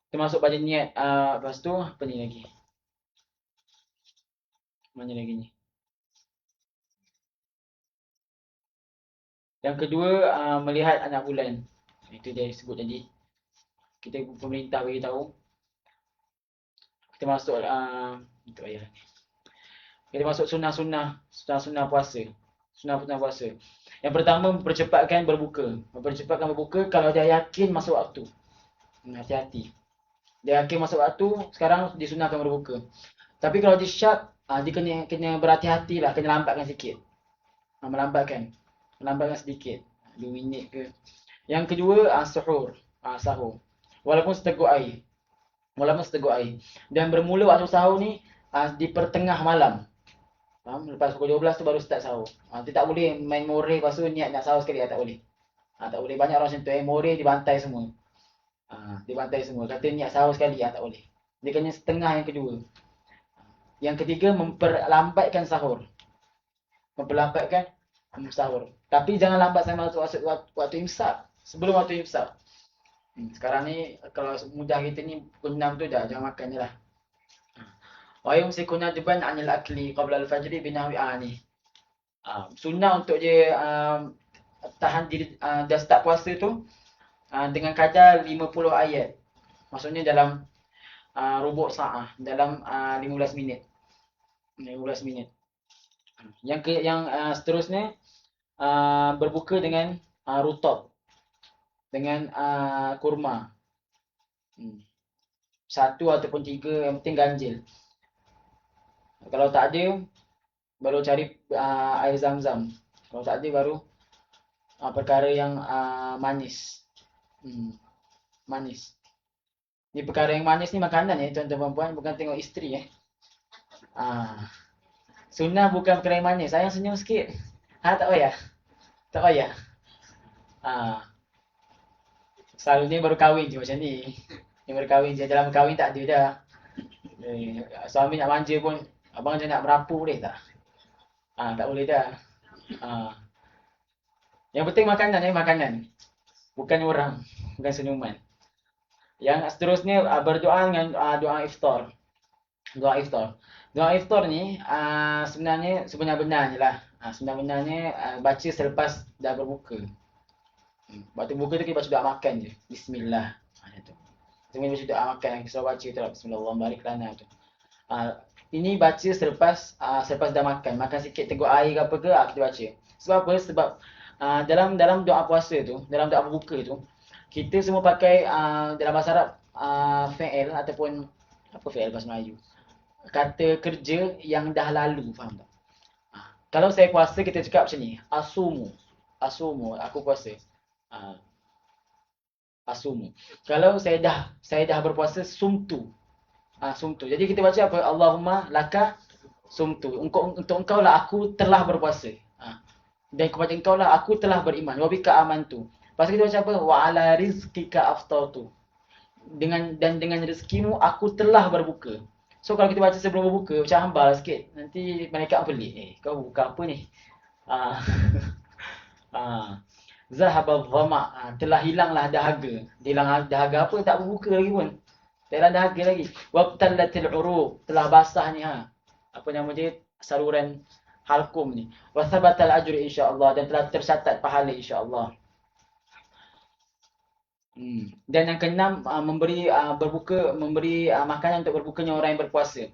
Kita masuk pada niat, lepas tu apa ni lagi? Mana lagi ni? Yang kedua, melihat anak bulan. Itu dia sebut tadi. Kita pemerintah bagi tahu. Kita masuk itu ayah. Kita masuk sunnah puasa. Sunnah puasa. Yang pertama, mempercepatkan berbuka. Kalau dia yakin masuk waktu. Hati-hati. Dia yakin masuk waktu, sekarang disunahkan berbuka. Tapi kalau dia syak, dia kena berhati-hati lah, kena lambatkan sikit. Melambatkan sedikit, 2 minit ke. Yang kedua, sahur. Walaupun seteguk air. Dan bermula waktu sahur ni di pertengah malam. Lepas pukul 12 tu baru start sahur. Dia tak boleh main moreh lepas tu niat nak sahur sekali, tak boleh. Tak boleh. Banyak orang macam tu, moreh dibantai semua. Kata niat sahur sekali, tak boleh. Dia kena setengah yang kedua. Yang ketiga, memperlambatkan sahur. Tapi jangan lambat sampai waktu imsak. Sebelum waktu imsak. Sekarang ni kalau mudah kita ni pukul 6 tu dah, jangan makan je lah. Wa yumsikuna jiban 'anil akli qabla al-fajri binahwi ni. Sunnah untuk dia tahan diri, dah start puasa tu dengan kadar 50 ayat. Maksudnya dalam rubuk sa'ah, dalam 15 minit. Yang seterusnya berbuka dengan rutab, dengan kurma. 1 ataupun 3, yang penting ganjil. Kalau tak ada, baru cari air zam-zam. Kalau tak ada, baru perkara yang manis. Manis. Ni perkara yang manis ni makanan tuan-tuan puan, bukan tengok isteri Sunnah bukan perkara yang manis. Sayang senyum sikit. Tak payah. Selalunya baru kahwin je macam ni. Yang baru kahwin je, dalam kahwin tak ada dah. Suami nak manja pun, abang je nak merapu boleh tak? Tak boleh dah. Yang penting makanan. Bukan orang, bukan senyuman. Yang seterusnya berdoa dengan doa iftar. Doa iftar ni sebenar-benarnya lah. Sebenar-benarnya baca selepas dah berbuka. Waktu buka tu kita baca doa makan je. Bismillah. Semua baca doa makan yang kita baca tu lah. Bismillahirrahmanirrahim lana tu. Ini baca selepas dah makan sikit teguk air ke apa ke, kita baca. Sebab apa? Sebab dalam doa puasa tu, dalam doa berbuka tu, kita semua pakai dalam bahasa Arab fi'il ataupun apa fi'il bahasa Melayu. Kata kerja yang dah lalu, faham tak? Kalau saya puasa kita cakap macam ni, asumu. Asumu, aku puasa. Ah, asumu. Kalau saya dah berpuasa, sumtu. Sumtu. Jadi kita baca apa? Allahumma laka sumtu. Untuk engkau lah aku telah berpuasa. Dan kepada engkau lah aku telah beriman. Wa bika amantu. Lepas tu kita baca apa? Wa ala rizqika aftartu. Dengan rezekimu aku telah berbuka. So kalau kita baca sebelum berbuka macam hambal sikit. Nanti malaikat pelik. Kau buka apa ni? Ah. Zahabal dhama. Telah hilanglah dahaga. Dia hilang dahaga apa? Tak berbuka lagi pun. Tak hilang dahaga lagi. Wabtallatil uruq. Telah basah ni apa nama dia? Saluran halkum ni. Wa thabatal ajri insya-Allah, dan telah tercatat pahala insya-Allah. Dan yang keenam, memberi makanan untuk berbukanya orang yang berpuasa.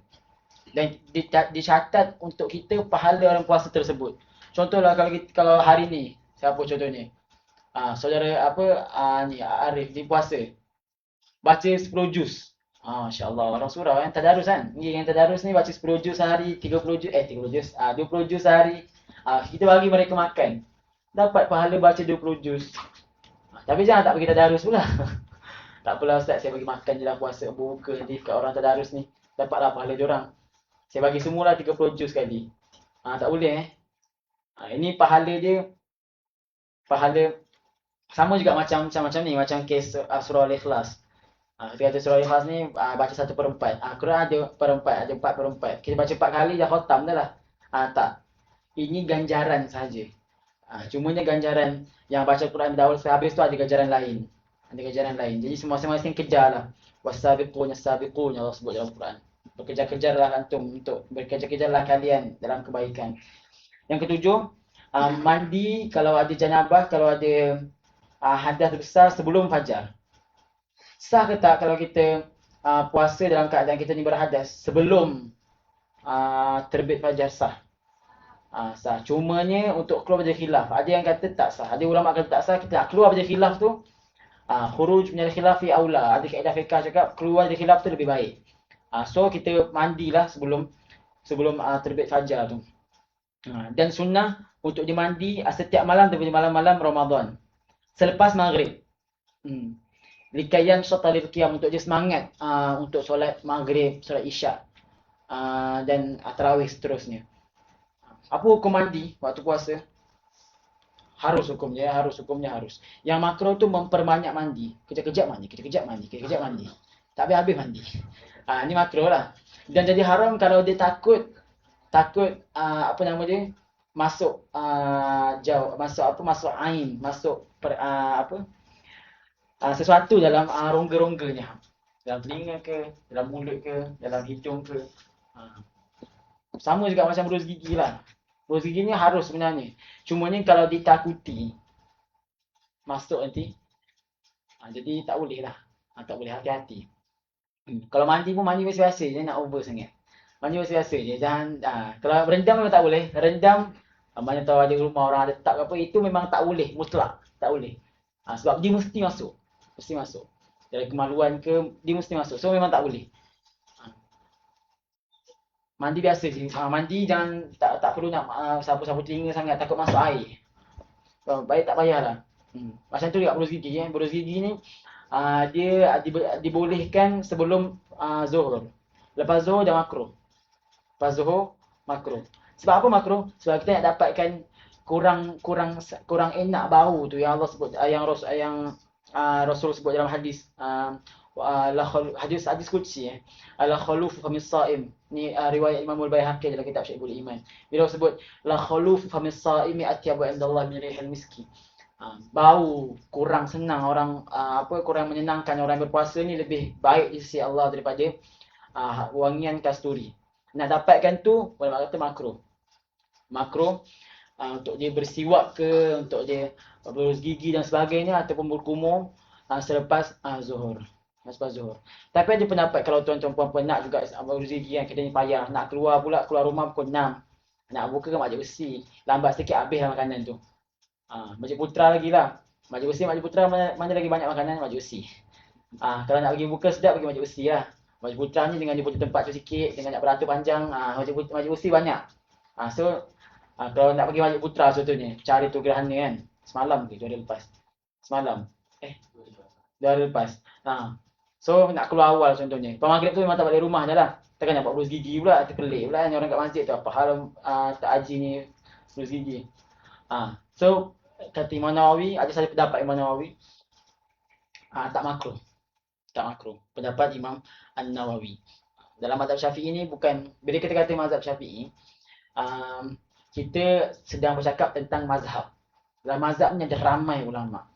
Dan dicatat untuk kita pahala orang puasa tersebut. Contohlah kalau hari ni, siapa contohnya? Saudara ni Arif di puasa. Baca 10 juz. Masya-Allah, orang surau yang tadarus kan. Yang tadarus ni baca 10 juz sehari, 20 juz sehari. Kita bagi mereka makan. Dapat pahala baca 20 juz. Tapi jangan tak bagi tadarus pula. Tak apalah Ustaz, saya bagi makan je lah puasa berbuka nanti kat orang tadarus ni. Dapatlah pahala diorang. Saya bagi semualah 30 juz sekali. Tak boleh ini pahala dia, pahala sama juga macam ni, macam kes surah Al-Ikhlas. Kita kata surah Al-Ikhlas ni baca 1/4. Quran ada 4/4, ada 4/4. Kita baca 4 kali dah khatam dah lah. Tak. Ini ganjaran saja. Cumanya ganjaran yang baca Quran dahulu habis tu ada ganjaran lain. Jadi masing-masing kejarlah. Wasabiqun as-sabiqun Allah sebut dalam Quran. Berkejar-kejarlah antum untuk berkejar-kejarlah kalian dalam kebaikan. Yang ketujuh, mandi kalau ada janabah, kalau ada hadas besar sebelum fajar. Sah ke tak kalau kita puasa dalam keadaan kita ni berhadas sebelum terbit fajar? Sah. Sah. Cumanya untuk keluar dari khilaf. Ada yang kata tak sah. Ada ulama kata tak sah. Kita nak keluar dari khilaf tu, khuruj minal khilafi aula. Ada kaedah fiqh cakap keluar dari khilaf tu lebih baik. So kita mandilah sebelum terbit fajar tu. Dan sunnah untuk dimandi setiap malam daripada malam-malam Ramadan. Selepas maghrib. Likayan syatalil qiyam, untuk dia semangat untuk solat maghrib, solat isyak. Dan tarawih seterusnya. Apa hukum mandi waktu puasa? Harus hukumnya. Yang makruh tu memperbanyak mandi. Kejap-kejap mandi. Tak habis-habis mandi. Ni makruh lah. Dan jadi haram kalau dia takut apa nama dia? Masuk masuk ain, masuk sesuatu dalam rongga-rongganya. Dalam telinga ke, dalam mulut ke, dalam hidung ke. Sama juga macam berus gigi lah. Berus gigi ni harus sebenarnya. Cumanya kalau ditakuti masuk nanti, jadi tak boleh lah. Tak boleh, hati-hati. Kalau mandi pun mandi biasa-biasa je, nak over sangat. Mandi biasa-biasa je. Jangan, kalau rendam memang tak boleh. Rendam, mana tahu ada rumah orang ada tak apa, itu memang tak boleh, mutlak. Tak boleh. Sebab dia mesti masuk. Dari kemaluan ke, dia mesti masuk. So memang tak boleh. Mandi biasa je. Mandi jangan tak perlu nak sapu-sapu telinga sangat, takut masuk air. Baik tak payahlah. Macam tu juga berus gigi. Berus gigi ni dia dibolehkan sebelum zuhur. Lepas zuhur dah makruh. Sebab apa makruh? Sebab kita nak dapatkan kurang enak bau tu yang Allah sebut, yang Rasul sebut dalam hadis. Hadis qudsi la khuluf famis saim. Ni riwayat Imam Al-Baihaqi dalam kitab Syi'bul Iman. Beliau sebut la khuluf famis saim atyabu indallah min rihil miski. Bau kurang senang orang kurang menyenangkan orang berpuasa ni lebih baik di sisi Allah daripada wangian kasturi. Nak dapatkan tu ulama kata makruh untuk dia bersiwak ke, untuk dia berus gigi dan sebagainya, ataupun berkumur selepas zuhur. Tapi ada pendapat kalau tuan-tuan puan-puan nak juga berus gigi yang kita ni payah, nak keluar rumah pukul 6. Nak buka ke majlis besi, lambat sikit habislah makanan tu. Masjid Putra lagi lah. Majusi, Maju Putra mana lagi banyak makanan Majusi. Kalau nak pergi buka sedap pergi Majusi lah. Maju Putra ni dengan dia punya tempat tu sikit, dengan nak beratur panjang, Majusi banyak. Kalau nak pergi Maju Putra contohnya, cari tu gerhana kan. Semalam ke 2 hari lepas. Semalam. 2 hari lepas. So nak keluar awal contohnya. Lepas maghrib tu memang tak balik rumah dah lah. Takkan nak buat berus gigi pula, terpelik pula kan orang kat masjid tu. Apa hal tak haji ni berus gigi. So kata Imam Nawawi, ada satu pendapat Imam Nawawi tak makruh. Tak makruh. Pendapat Imam An-Nawawi. Dalam mazhab Syafi'i ni bukan, bila kita kata mazhab Syafi'i, kita sedang bercakap tentang mazhab. Dalam mazhab ni ada ramai ulama.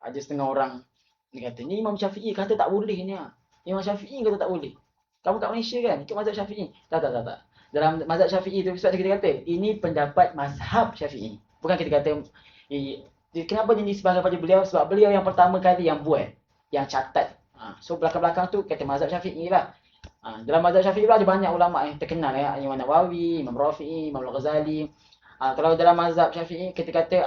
Ada setengah orang dia kata, ni Imam Syafi'i kata tak boleh ni. Imam Syafi'i kata tak boleh. Kamu kat Malaysia kan, ikut mazhab Syafi'i. Tak. Dalam mazhab Syafi'i tu, sebab kita kata, ini pendapat mazhab Syafi'i. Bukan kita kata, kenapa dia disebabkan pada beliau? Sebab beliau yang pertama kali yang buat, yang catat. So belakang-belakang tu kata mazhab Syafi'i lah. Dalam mazhab Syafi'i pula ada banyak ulama yang terkenal ya. Imam Nawawi, Imam Rafi'i, Imam Al-Ghazali. Kalau dalam mazhab Syafi'i kita kata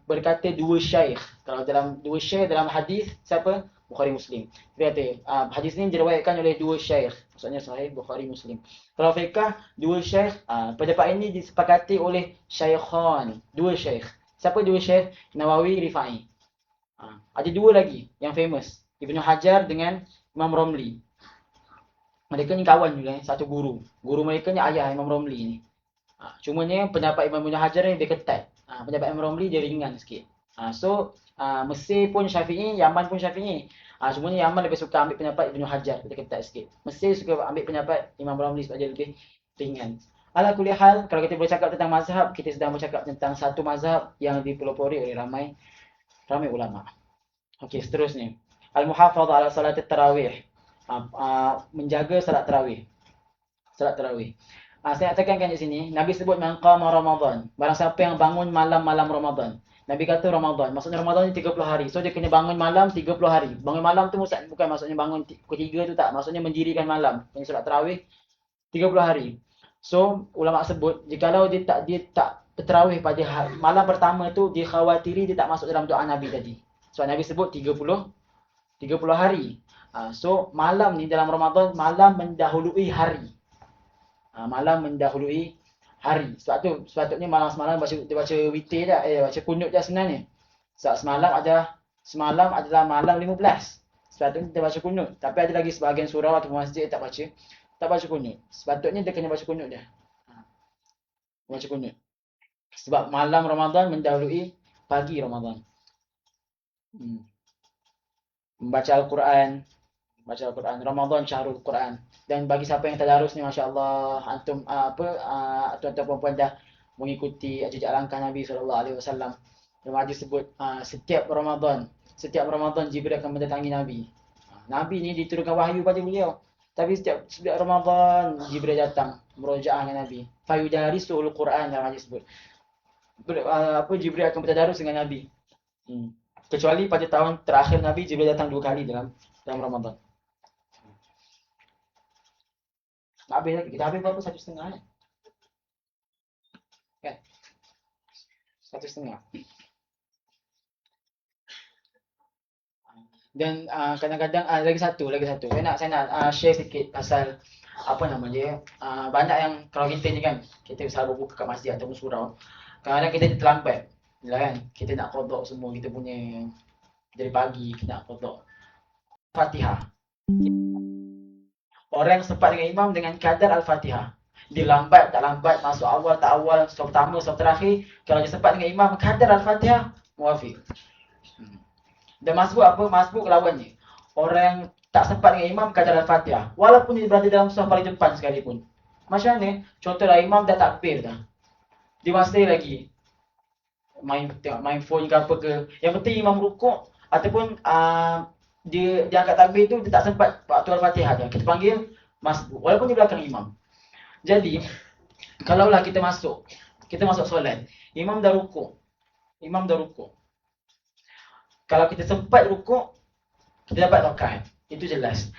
berkata dua syaikh. Kalau dalam dua syaikh dalam hadis siapa? Bukhari Muslim. Dia kata hadis ni diriwayatkan oleh dua syaikh. Maksudnya sahih Bukhari Muslim. Kalau fiqh dua syaikh, pendapat ini disepakati oleh syaikhan, dua syaikh. Siapa dua syaikh? Nawawi, Rifa'i. Ada dua lagi yang famous, Ibnu Hajar dengan Imam Romli. Mereka ni kawan juga, satu guru. Guru mereka ni ayah Imam Romli ni. Cumanya pendapat Imam Ibnu Hajar ni dia ketat. Pendapat Imam Romli dia ringan sikit. Mesir pun Syafi'i, Yaman pun Syafi'i. Cumanya Yaman lebih suka ambil pendapat Ibnu Hajar, dia ketat sikit. Mesir suka ambil pendapat Imam Romli sebab dia lebih ringan. Ala kulli hal, kalau kita bercakap tentang mazhab, kita sedang bercakap tentang satu mazhab yang dipelopori oleh ramai ulama. Okey, seterusnya. Al-muhafadhah ala salat tarawih. Menjaga salat tarawih. Salat tarawih. Saya nak tekankan di sini, Nabi sebut man qama Ramadan. Barang siapa yang bangun malam-malam Ramadan. Nabi kata Ramadan. Maksudnya Ramadan ni 30 hari. So dia kena bangun malam 30 hari. Bangun malam tu bukan maksudnya bangun pukul 3 tu tak. Maksudnya mendirikan malam. Yang solat tarawih 30 hari. So ulama sebut jikalau dia tak bertarawih pada malam pertama tu, dia khawatiri dia tak masuk dalam doa Nabi tadi. Sebab Nabi sebut 30 hari. So malam ni dalam Ramadan, malam mendahului hari. Malam mendahului hari. Sebab tu sepatutnya malam semalam dia baca witir dah, baca kunut dah sebenarnya. Sebab semalam adalah malam 15. Sepatutnya dia baca kunut. Tapi ada lagi sebahagian surau atau masjid tak baca kunut. Sepatutnya dia kena baca kunut dah. Baca kunut. Sebab malam Ramadan mendahului pagi Ramadan. Membaca Al-Quran. Ramadan syahrul Quran. Dan bagi siapa yang tadarus ni, masya-Allah, antum tuan-tuan puan-puan dah mengikuti jejak langkah Nabi SAW. Dalam hadis sebut setiap Ramadan Jibril akan mendatangi Nabi. Nabi ni diturunkan wahyu pada beliau. Tapi setiap Ramadan Jibril datang merojaah dengan Nabi. Fayudarisul Quran, dalam hadis sebut. Jibril akan bertadarus dengan Nabi. Kecuali pada tahun terakhir Nabi, Jibril datang 2 kali dalam Ramadan. Habis lagi. Kita habis berapa? 1,5 kan? 1,5. Dan kadang-kadang lagi satu. Saya nak share sikit pasal apa nama dia. Banyak yang kalau kita ni kan, kita selalu buka kat masjid ataupun surau. Kadang-kadang kita terlambat. Yalah kan? Kita nak qada semua kita punya dari pagi kita nak qada. Fatihah. Orang yang sempat dengan imam dengan kadar Al-Fatihah. Dia lambat, tak lambat, masuk awal, tak awal, stop pertama, stop terakhir. Kalau dia sempat dengan imam kadar Al-Fatihah, muafiq. Dan masbuk apa? Masbuk lawannya. Orang yang tak sempat dengan imam kadar Al-Fatihah. Walaupun dia berada dalam saf paling depan sekalipun. Macam mana? Contohlah imam dah takbir dah. Dia masih lagi main phone ke apa ke. Yang penting imam rukuk ataupun dia angkat takbir tu, dia tak sempat waktu Al-Fatihah dia. Kita panggil masbuk. Walaupun dia belakang imam. Jadi, kalaulah kita masuk solat. Imam dah rukuk. Kalau kita sempat rukuk, kita dapat rakaat. Itu jelas.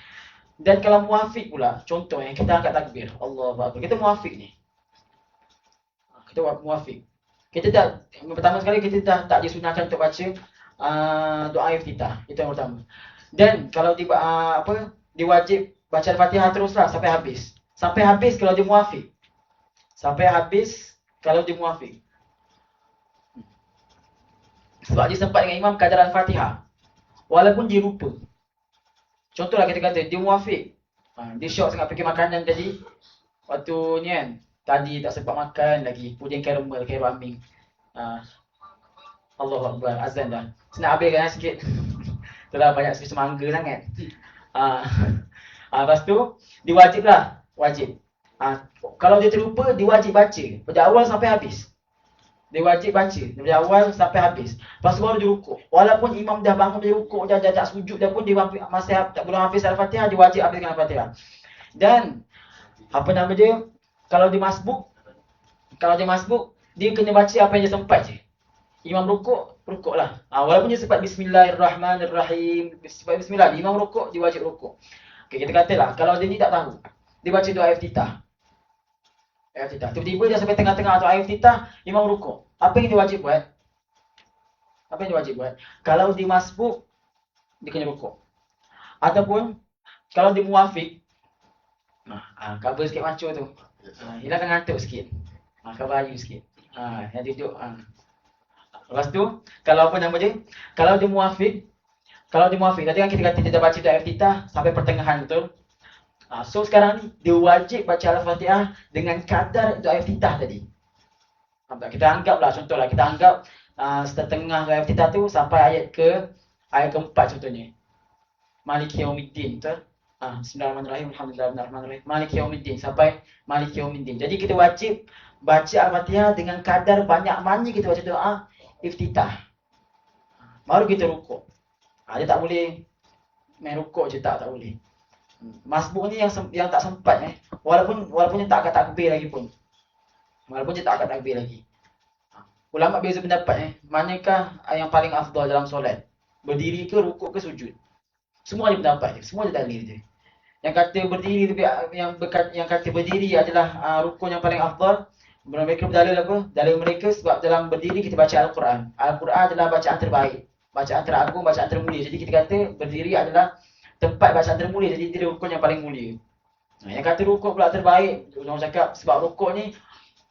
Dan kalau muafiq pula, contoh yang kita angkat takbir. Allahu Akbar. Kita muafiq ni. Kita muafiq. Kita dah, pertama sekali kita dah tak disunahkan untuk baca doa iftitah. Itu yang pertama. Dan kalau diwajib baca Al-Fatihah teruslah sampai habis. Sampai habis kalau dia muafiq. Sampai habis kalau dia muafiq. Sebab dia sempat dengan imam kadar Al-Fatihah. Walaupun dia lupa. Contohlah kita kata dia muafiq. Dia syok sangat fikir makanan tadi. Waktu ni kan, tadi tak sempat makan lagi. Puding caramel, carrot aming. Allahu Akbar, azan dah. Saya nak habiskan sikit. Itulah banyak semangga sangat. Lepas tu, dia wajib lah. Wajib. Kalau dia terlupa, dia wajib baca. Dari awal sampai habis. Dia wajib baca. Dari awal sampai habis. Lepas tu baru dia rukuk. Walaupun imam dah bangun dari rukuk, dah tak sujud dah pun, dia masih tak belum hafiz Al-Fatihah, dia wajib habiskan Al-Fatihah. Dan, apa nama dia, kalau dia masbuk, dia kena baca apa yang dia sempat je. Imam rukuk, rukuklah. Walaupun dia sempat Bismillahirrahmanirrahim, Bismillah, imam rukuk, dia wajib rukuk. Okay, kita katalah, kalau dia ni tak tahu, dia baca doa iftitah. Tiba-tiba dia sampai tengah-tengah doa iftitah, imam rukuk. Apa yang dia wajib buat? Kalau dia masbuk, dia kena rukuk. Ataupun, kalau dia muafiq, cover sikit mancur tu. Hilangkan ngantuk sikit. Cover ayu sikit. Yang duduk. Lepas tu, kalau apa nama dia? Kalau dia muafiq, tadi kan kita kata dia dah baca doa iftitah sampai pertengahan, betul? So sekarang ni, dia wajib baca Al-Fatihah dengan kadar doa iftitah tadi. Kita anggaplah, contohlah, kita anggap setengah doa iftitah tu sampai ayat keempat contohnya. Maliki Yaumiddin, betul? Bismillahirrahmanirrahim, Alhamdulillahirrahmanirrahim, Maliki Yaumiddin, sampai Maliki Yaumiddin. Jadi kita wajib baca Al-Fatihah dengan kadar banyak mana kita baca doa iftitah. Baru kita rukuk. Dia tak boleh main rukuk je, tak boleh. Masbuk ni yang tak sempat walaupun dia tak akan takbir lagi pun. Ulama beza pendapat manakah yang paling afdal dalam solat? Berdiri ke, rukuk ke, sujud? Semua ada pendapat dia, semua ada dalil dia. Yang kata berdiri yang kata berdiri adalah rukun yang paling afdal. Mereka berdalil apa? Dalil mereka sebab dalam berdiri kita baca Al-Quran. Al-Quran adalah bacaan terbaik, bacaan teragung, bacaan termulia. Jadi kita kata berdiri adalah tempat bacaan termulia, jadi dia rukun yang paling mulia. Yang kata rukuk pula terbaik, orang cakap sebab rukuk ni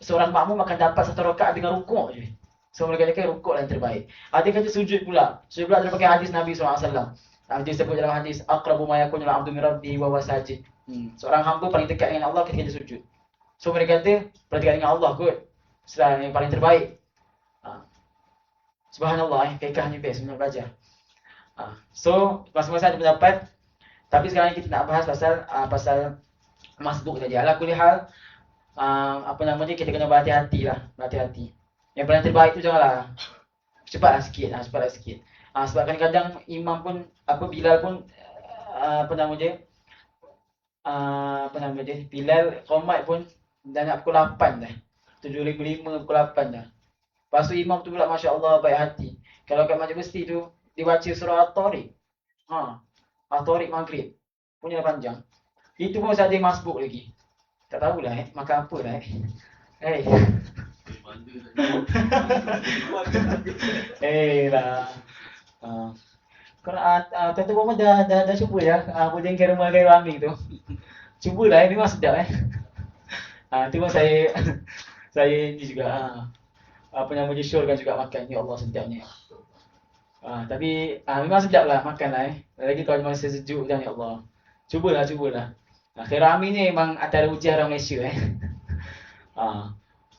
seorang makmum akan dapat satu rakaat dengan rukuk je. So mereka cakap rukuk lah yang terbaik. Ada kata sujud pula. Sujud pula adalah pakai hadis Nabi SAW. Dia sebut dalam hadis, aqrabu ma yakunul abdu min rabbihi wa huwa sajid. Seorang hamba paling dekat dengan Allah ketika dia sujud. So mereka kata paling dekat dengan Allah kot. Setelah yang paling terbaik. Subhanallah, fikah ni best benar belajar. So masing-masing ada pendapat. Tapi sekarang kita nak bahas pasal masbuk saja. Ala kulli hal, kita kena berhati-hati lah, berhati-hati. Yang paling terbaik tu janganlah cepatlah sikit. Sebab kadang-kadang imam pun Bilal pun Bilal qomat pun dah nak pukul 8 dah. 7.05 pukul 8 dah. Lepas tu imam tu pula masya-Allah baik hati. Kalau kat majlis mesti tu dibaca surah At-Tariq. At-Tariq Maghrib. Punya panjang. Itu pun masih ada yang masbuk lagi. Tak tahulah makan apa lah lah. Tuan-tuan pun dah cuba ya puding caramel aming tu. Cubalah memang sedap tu pun saya ni juga syorkan juga makan. Ya Allah sedapnya. Tapi memang sedap lah makan lah lagi kalau masa sejuk dan ya Allah. Cubalah. Khairul Amin ni memang antara ujian orang Malaysia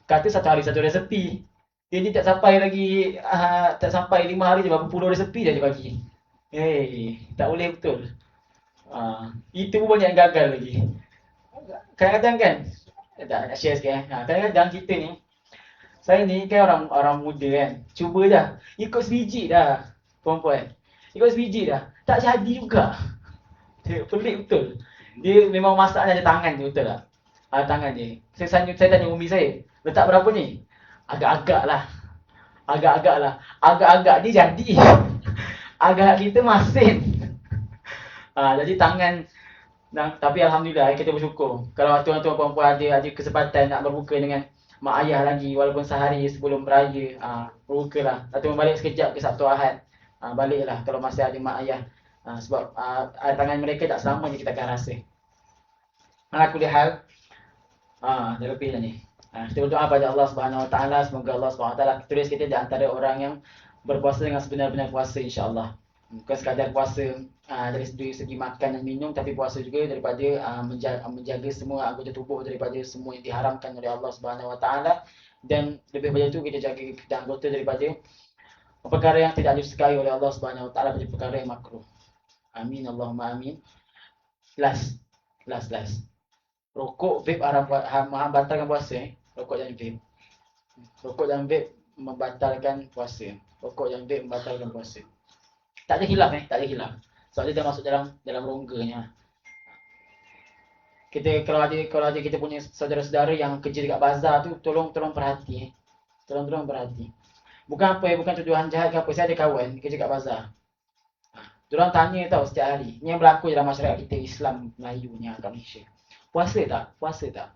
kata satu hari resepi. Dia ni tak sampai lagi 5 hari je berapa puluh resepi dah dia bagi. Tak boleh betul. Itu pun banyak yang gagal lagi. Kadang-kadang kan nak share sikit kadang-kadang kita ni, saya ni kan orang muda kan, cuba dah ikut sebiji dah perempuan. Ikut sebiji dah, tak jadi juga. Pelik betul. Dia memang masaknya ada tangan je, betul tak? Tangan dia. Saya tanya umi saya, letak berapa ni? Agak-agak lah. Agak-agak dia jadi. Agak kita masin. Jadi tangan. Tapi alhamdulillah kita bersyukur. Kalau tuan-tuan perempuan ada kesempatan nak berbuka dengan mak ayah lagi walaupun sehari sebelum beraya. Berbuka lah. Atau balik sekejap ke Sabtu Ahad. Baliklah kalau masih ada mak ayah. Sebab air tangan mereka tak selamanya kita akan rasa. Ala kulli hal, dah lebih dah ni. Kita berdoa pada Allah Subhanahu Wa Taala, semoga Allah Subhanahu Wa Taala tulis kita di antara orang yang berpuasa dengan sebenar-benar puasa, insya-Allah. Bukan sekadar puasa dari segi makan dan minum, tapi puasa juga daripada menjaga semua anggota tubuh daripada semua yang diharamkan oleh Allah Subhanahu Wa Taala, dan lebih daripada itu kita jaga kita anggota daripada perkara yang tidak disukai oleh Allah Subhanahu Wa Taala, daripada perkara yang makruh. Amin Allahumma amin. Last. Rokok, vape membatalkan puasa. Rokok dan vape. Rokok dan vape membatalkan puasa. Rokok dan vape membatalkan puasa. Tak ada khilaf tak ada khilaf. Sebab dia dah masuk dalam rongganya. Kita kalau ada kita punya saudara-saudara yang kerja dekat bazar tu, tolong perhati Tolong perhati. Bukan tuduhan jahat ke apa. Saya ada kawan kerja kat bazar. Diorang tanya tau setiap hari. Ni yang berlaku dalam masyarakat kita Islam Melayu ni kat Malaysia. Puasa tak?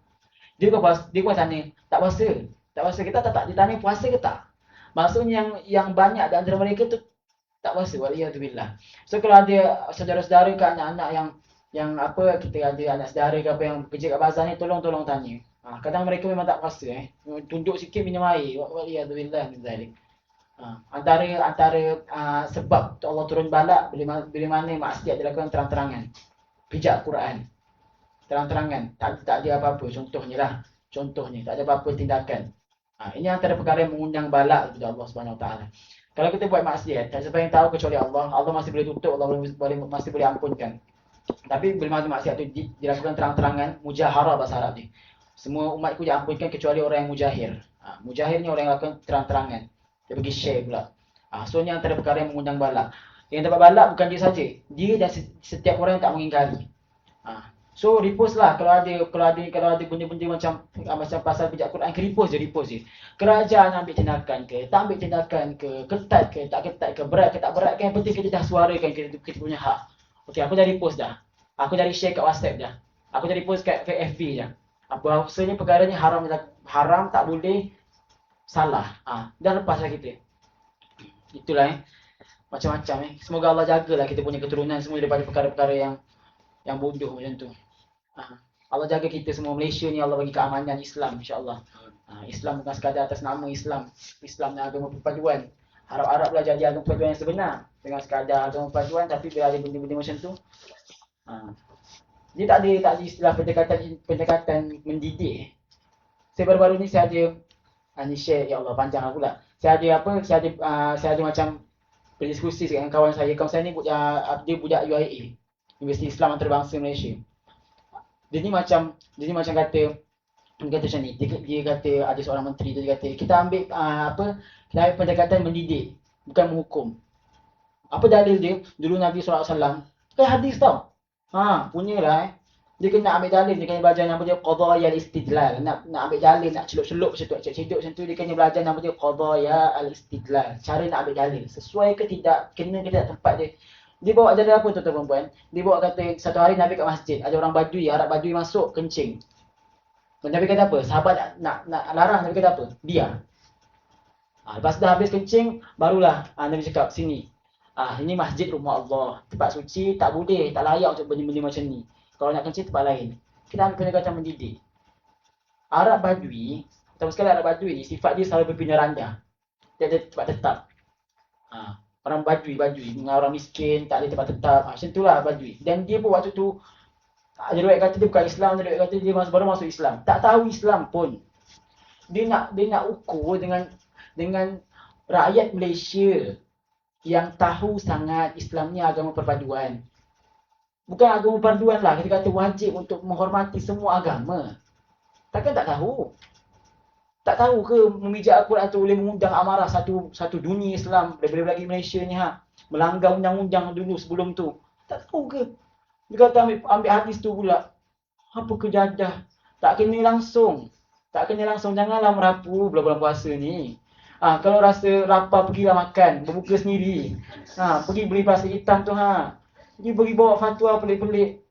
Dia bukan tanya, tak puasa kita tak ditanya puasa ke tak? Maksudnya yang banyak di antara mereka tu tak puasa, waliyadzubillah. So kalau ada saudara-saudara ke anak-anak yang apa, kita ada anak saudara ke apa yang kerja kat bazar ni, tolong tanya. Kadang mereka memang tak puasa tunjuk sikit minum air, waliyadzubillah min zalik. Antara sebab Allah turun balak bila mana maksiat dilakukan terang-terangan. Pijak Quran. Terang-terangan, tak ada apa-apa. Contohnya tak ada apa-apa tindakan. Ini antara perkara yang mengundang balak kepada Allah Subhanahu Wa Taala. Kalau kita buat maksiat, tak siapa yang tahu kecuali Allah. Allah masih boleh tutup, Allah masih boleh ampunkan. Tapi bila mana maksiat itu dilakukan terang-terangan, mujaharah bahasa Arab ni. Semua umatku diampunkan kecuali orang yang mujahir. Mujahir ni orang yang lakukan terang-terangan. Dia pergi share pula. So ni antara perkara yang mengundang balak. Yang dapat balak bukan dia saja, dia dan setiap orang yang tak mengingkari. So repost lah kalau ada benda-benda macam pasal pijak Quran, repost je. Kerajaan ambil tindakan ke, tak ambil tindakan ke, ketat ke, tak ketat ke, berat ke, tak berat ke, yang penting kita dah suarakan kita punya hak. Okey, aku dah repost dah. Aku dah share kat WhatsApp dah. Aku dah repost kat FB dah. Bahawasanya perkara ni haram, tak boleh, salah. Dah lepas lah kita. Itulah macam-macam Semoga Allah jagalah kita punya keturunan semua daripada perkara-perkara yang bodoh macam tu. Allah jaga kita semua. Malaysia ni Allah bagi keamanan Islam, insya-Allah. Islam bukan sekadar atas nama Islam. Islam ni agama perpaduan. Harap-haraplah jadi agama perpaduan yang sebenar. Dengan sekadar agama perpaduan, tapi bila ada benda-benda macam tu, dia tak ada istilah pendekatan mendidik. Saya baru-baru ni saya ada ni share, ya Allah panjang lah pula. Saya ada macam berdiskusi dengan kawan saya. Kawan saya ni dia budak UIA, Universiti Islam Antarabangsa Malaysia. Dia ni macam kata macam ni. Dia kata ada seorang menteri tu, dia kata kita ambil kita ambil pendekatan mendidik, bukan menghukum. Apa dalil dia? Dulu Nabi SAW hadis tau. Punyalah dia kena ambil dalil, dia kena belajar nama dia qadaya al-istidlal. Nak ambil dalil, nak celup-celup macam tu, cedok macam tu, dia kena belajar nama dia qadaya al-istidlal. Cara nak ambil dalil, sesuai ke tidak, kena ke tidak tempat dia. Dia bawa dalil apa tuan-tuan perempuan? Dia bawa kata satu hari Nabi kat masjid, ada orang Badui, Arab Badui masuk kencing. Nabi kata apa? Sahabat nak larang, Nabi kata apa? Diam. Lepas dah habis kencing, barulah Nabi cakap sini. Ini masjid rumah Allah, tempat suci, tak boleh, tak layak untuk benda-benda macam ni. Kalau nak kencing tempat lain. Kita ambil pendekatan mendidik. Arab Badui, terutama sekali Arab Badui ni, sifat dia selalu berpindah randah. Dia ada tempat tetap. Orang Badui dengan orang miskin, tak ada tempat tetap. Macam itulah Badui. Dan dia pun waktu tu, ada riwayat kata dia bukan Islam, ada riwayat kata dia baru masuk Islam. Tak tahu Islam pun. Dia nak ukur dengan rakyat Malaysia yang tahu sangat Islam ni agama perpaduan. Bukan agama perpaduan lah, kita kata wajib untuk menghormati semua agama. Takkan tak tahu? Tak tahu ke memijak Al-Quran tu boleh mengundang amarah satu dunia Islam daripada lagi Malaysia ni melanggar undang-undang dulu sebelum tu. Tak tahu ke? Dia kata ambil hadis tu pula. Apa kejadah? Tak kena langsung. Janganlah merapu bulan-bulan puasa ni. Kalau rasa lapar pergilah makan, berbuka sendiri. Pergi beli pasir hitam tu Pergi bawa fatwa pelik-pelik.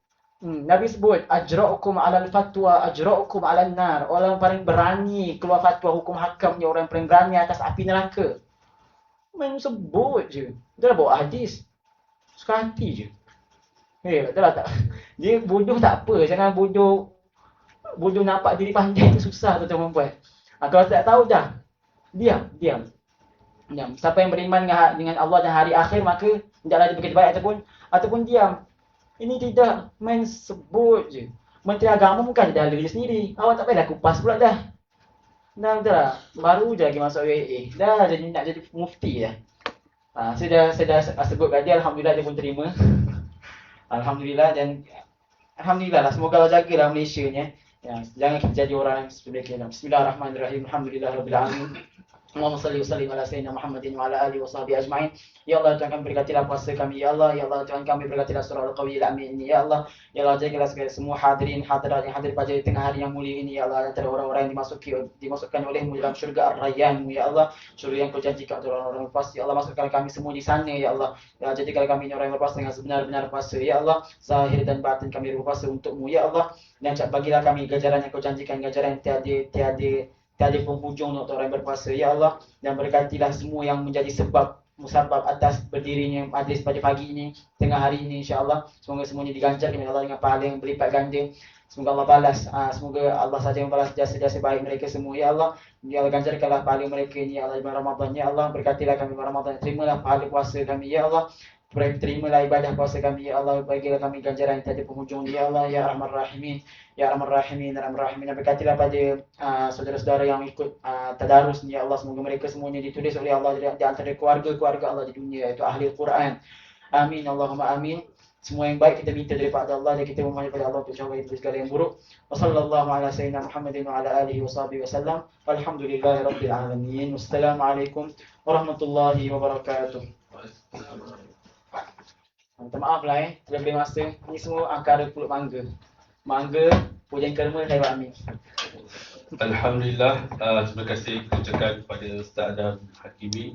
Nabi sebut ajra'ukum 'alal fatwa ajra'ukum 'alan nar. Orang paling berani keluar fatwa hukum hakam ni orang paling berani atas api neraka. Main sebut je. Dia dah bawa hadis. Suka hati je. Betul lah tak? Dia bodoh tak apa, jangan bodoh nampak diri pandai tu susah tu perempuan. Kalau tak tahu dah, diam. Siapa yang beriman dengan Allah dan hari akhir maka hendaklah dia berkata baik ataupun diam. Ini tidak main sebut je. Menteri Agama bukan dia diri sendiri. Awak tak payah kupas pula dah. Dah betul lah. Baru je lagi masuk UAE. Dah nak jadi mufti dah. Saya dah sebut kat dia, alhamdulillah dia pun terima. Alhamdulillah dan alhamdulillah lah, semoga Allah jagalah Malaysia ni. Ya, jangan kita jadi orang yang seperti kita. Bismillahirrahmanirrahim. Alhamdulillahirabbil alamin. Allahumma salli wa sallim ala sayyidina Muhammadin wa ala alihi wa sahbihi ajma'in. Ya Allah, Tuhan kami berkatilah puasa kami. Ya Allah, Tuhan kami berkatilah surah Al-Qawiyil Amin ini. Ya Allah, jagalah segala semua hadirin hadirat yang hadir pada tengah hari yang mulia ini. Ya Allah, antara orang-orang yang dimasukkan oleh-Mu dalam syurga Ar-Rayyan. Ya Allah, syurga yang Kau janjikan untuk orang-orang berpuasa. Ya Allah, masukkan kami semua di sana. Ya Allah, jadikan kami orang yang berpuasa dengan sebenar-benar puasa. Ya Allah, zahir dan batin kami berpuasa untuk-Mu. Ya Allah, dan bagilah kami ganjaran yang Kau janjikan, ganjaran yang tiada penghujung untuk orang yang berpuasa. Ya Allah, dan berkatilah semua yang menjadi musabab atas berdirinya majlis pada pagi ini, tengah hari ini, insya-Allah. Semoga semuanya diganjarkan oleh Allah dengan pahala yang berlipat ganda. Semoga Allah balas, semoga Allah saja yang balas jasa-jasa baik mereka semua. Ya Allah, Ya Allah, ganjarkanlah pahala mereka ini, Ya Allah, di bulan Ramadan. Ya Allah, berkatilah kami bulan Ramadan. Terimalah pahala puasa kami. Ya Allah, terimalah ibadah puasa kami. Ya Allah, bagilah kami ganjaran yang tiada penghujung. Ya Allah, Ya Arhamar Rahimin. Ya Arhamar Rahimin, Arhamar Rahimin. Berkatilah pada saudara-saudara yang ikut tadarus ni. Ya Allah, semoga mereka semuanya ditulis oleh Allah di antara keluarga-keluarga Allah di dunia, iaitu ahli Al-Quran. Amin, Allahumma amin. Semua yang baik kita minta daripada Allah dan kita memohon daripada Allah untuk jauh dari segala yang buruk. Wassallallahu ala sayyidina Muhammadin wa ala alihi washabihi wasallam. Walhamdulillahirabbil alamin. Wassalamualaikum warahmatullahi wabarakatuh. Minta maaf lah terlebih masa. Ini semua angkara pulut mangga. Mangga, pujian kerma, saya amin. Alhamdulillah, terima kasih ucapkan kepada Ustaz Adam Hakimi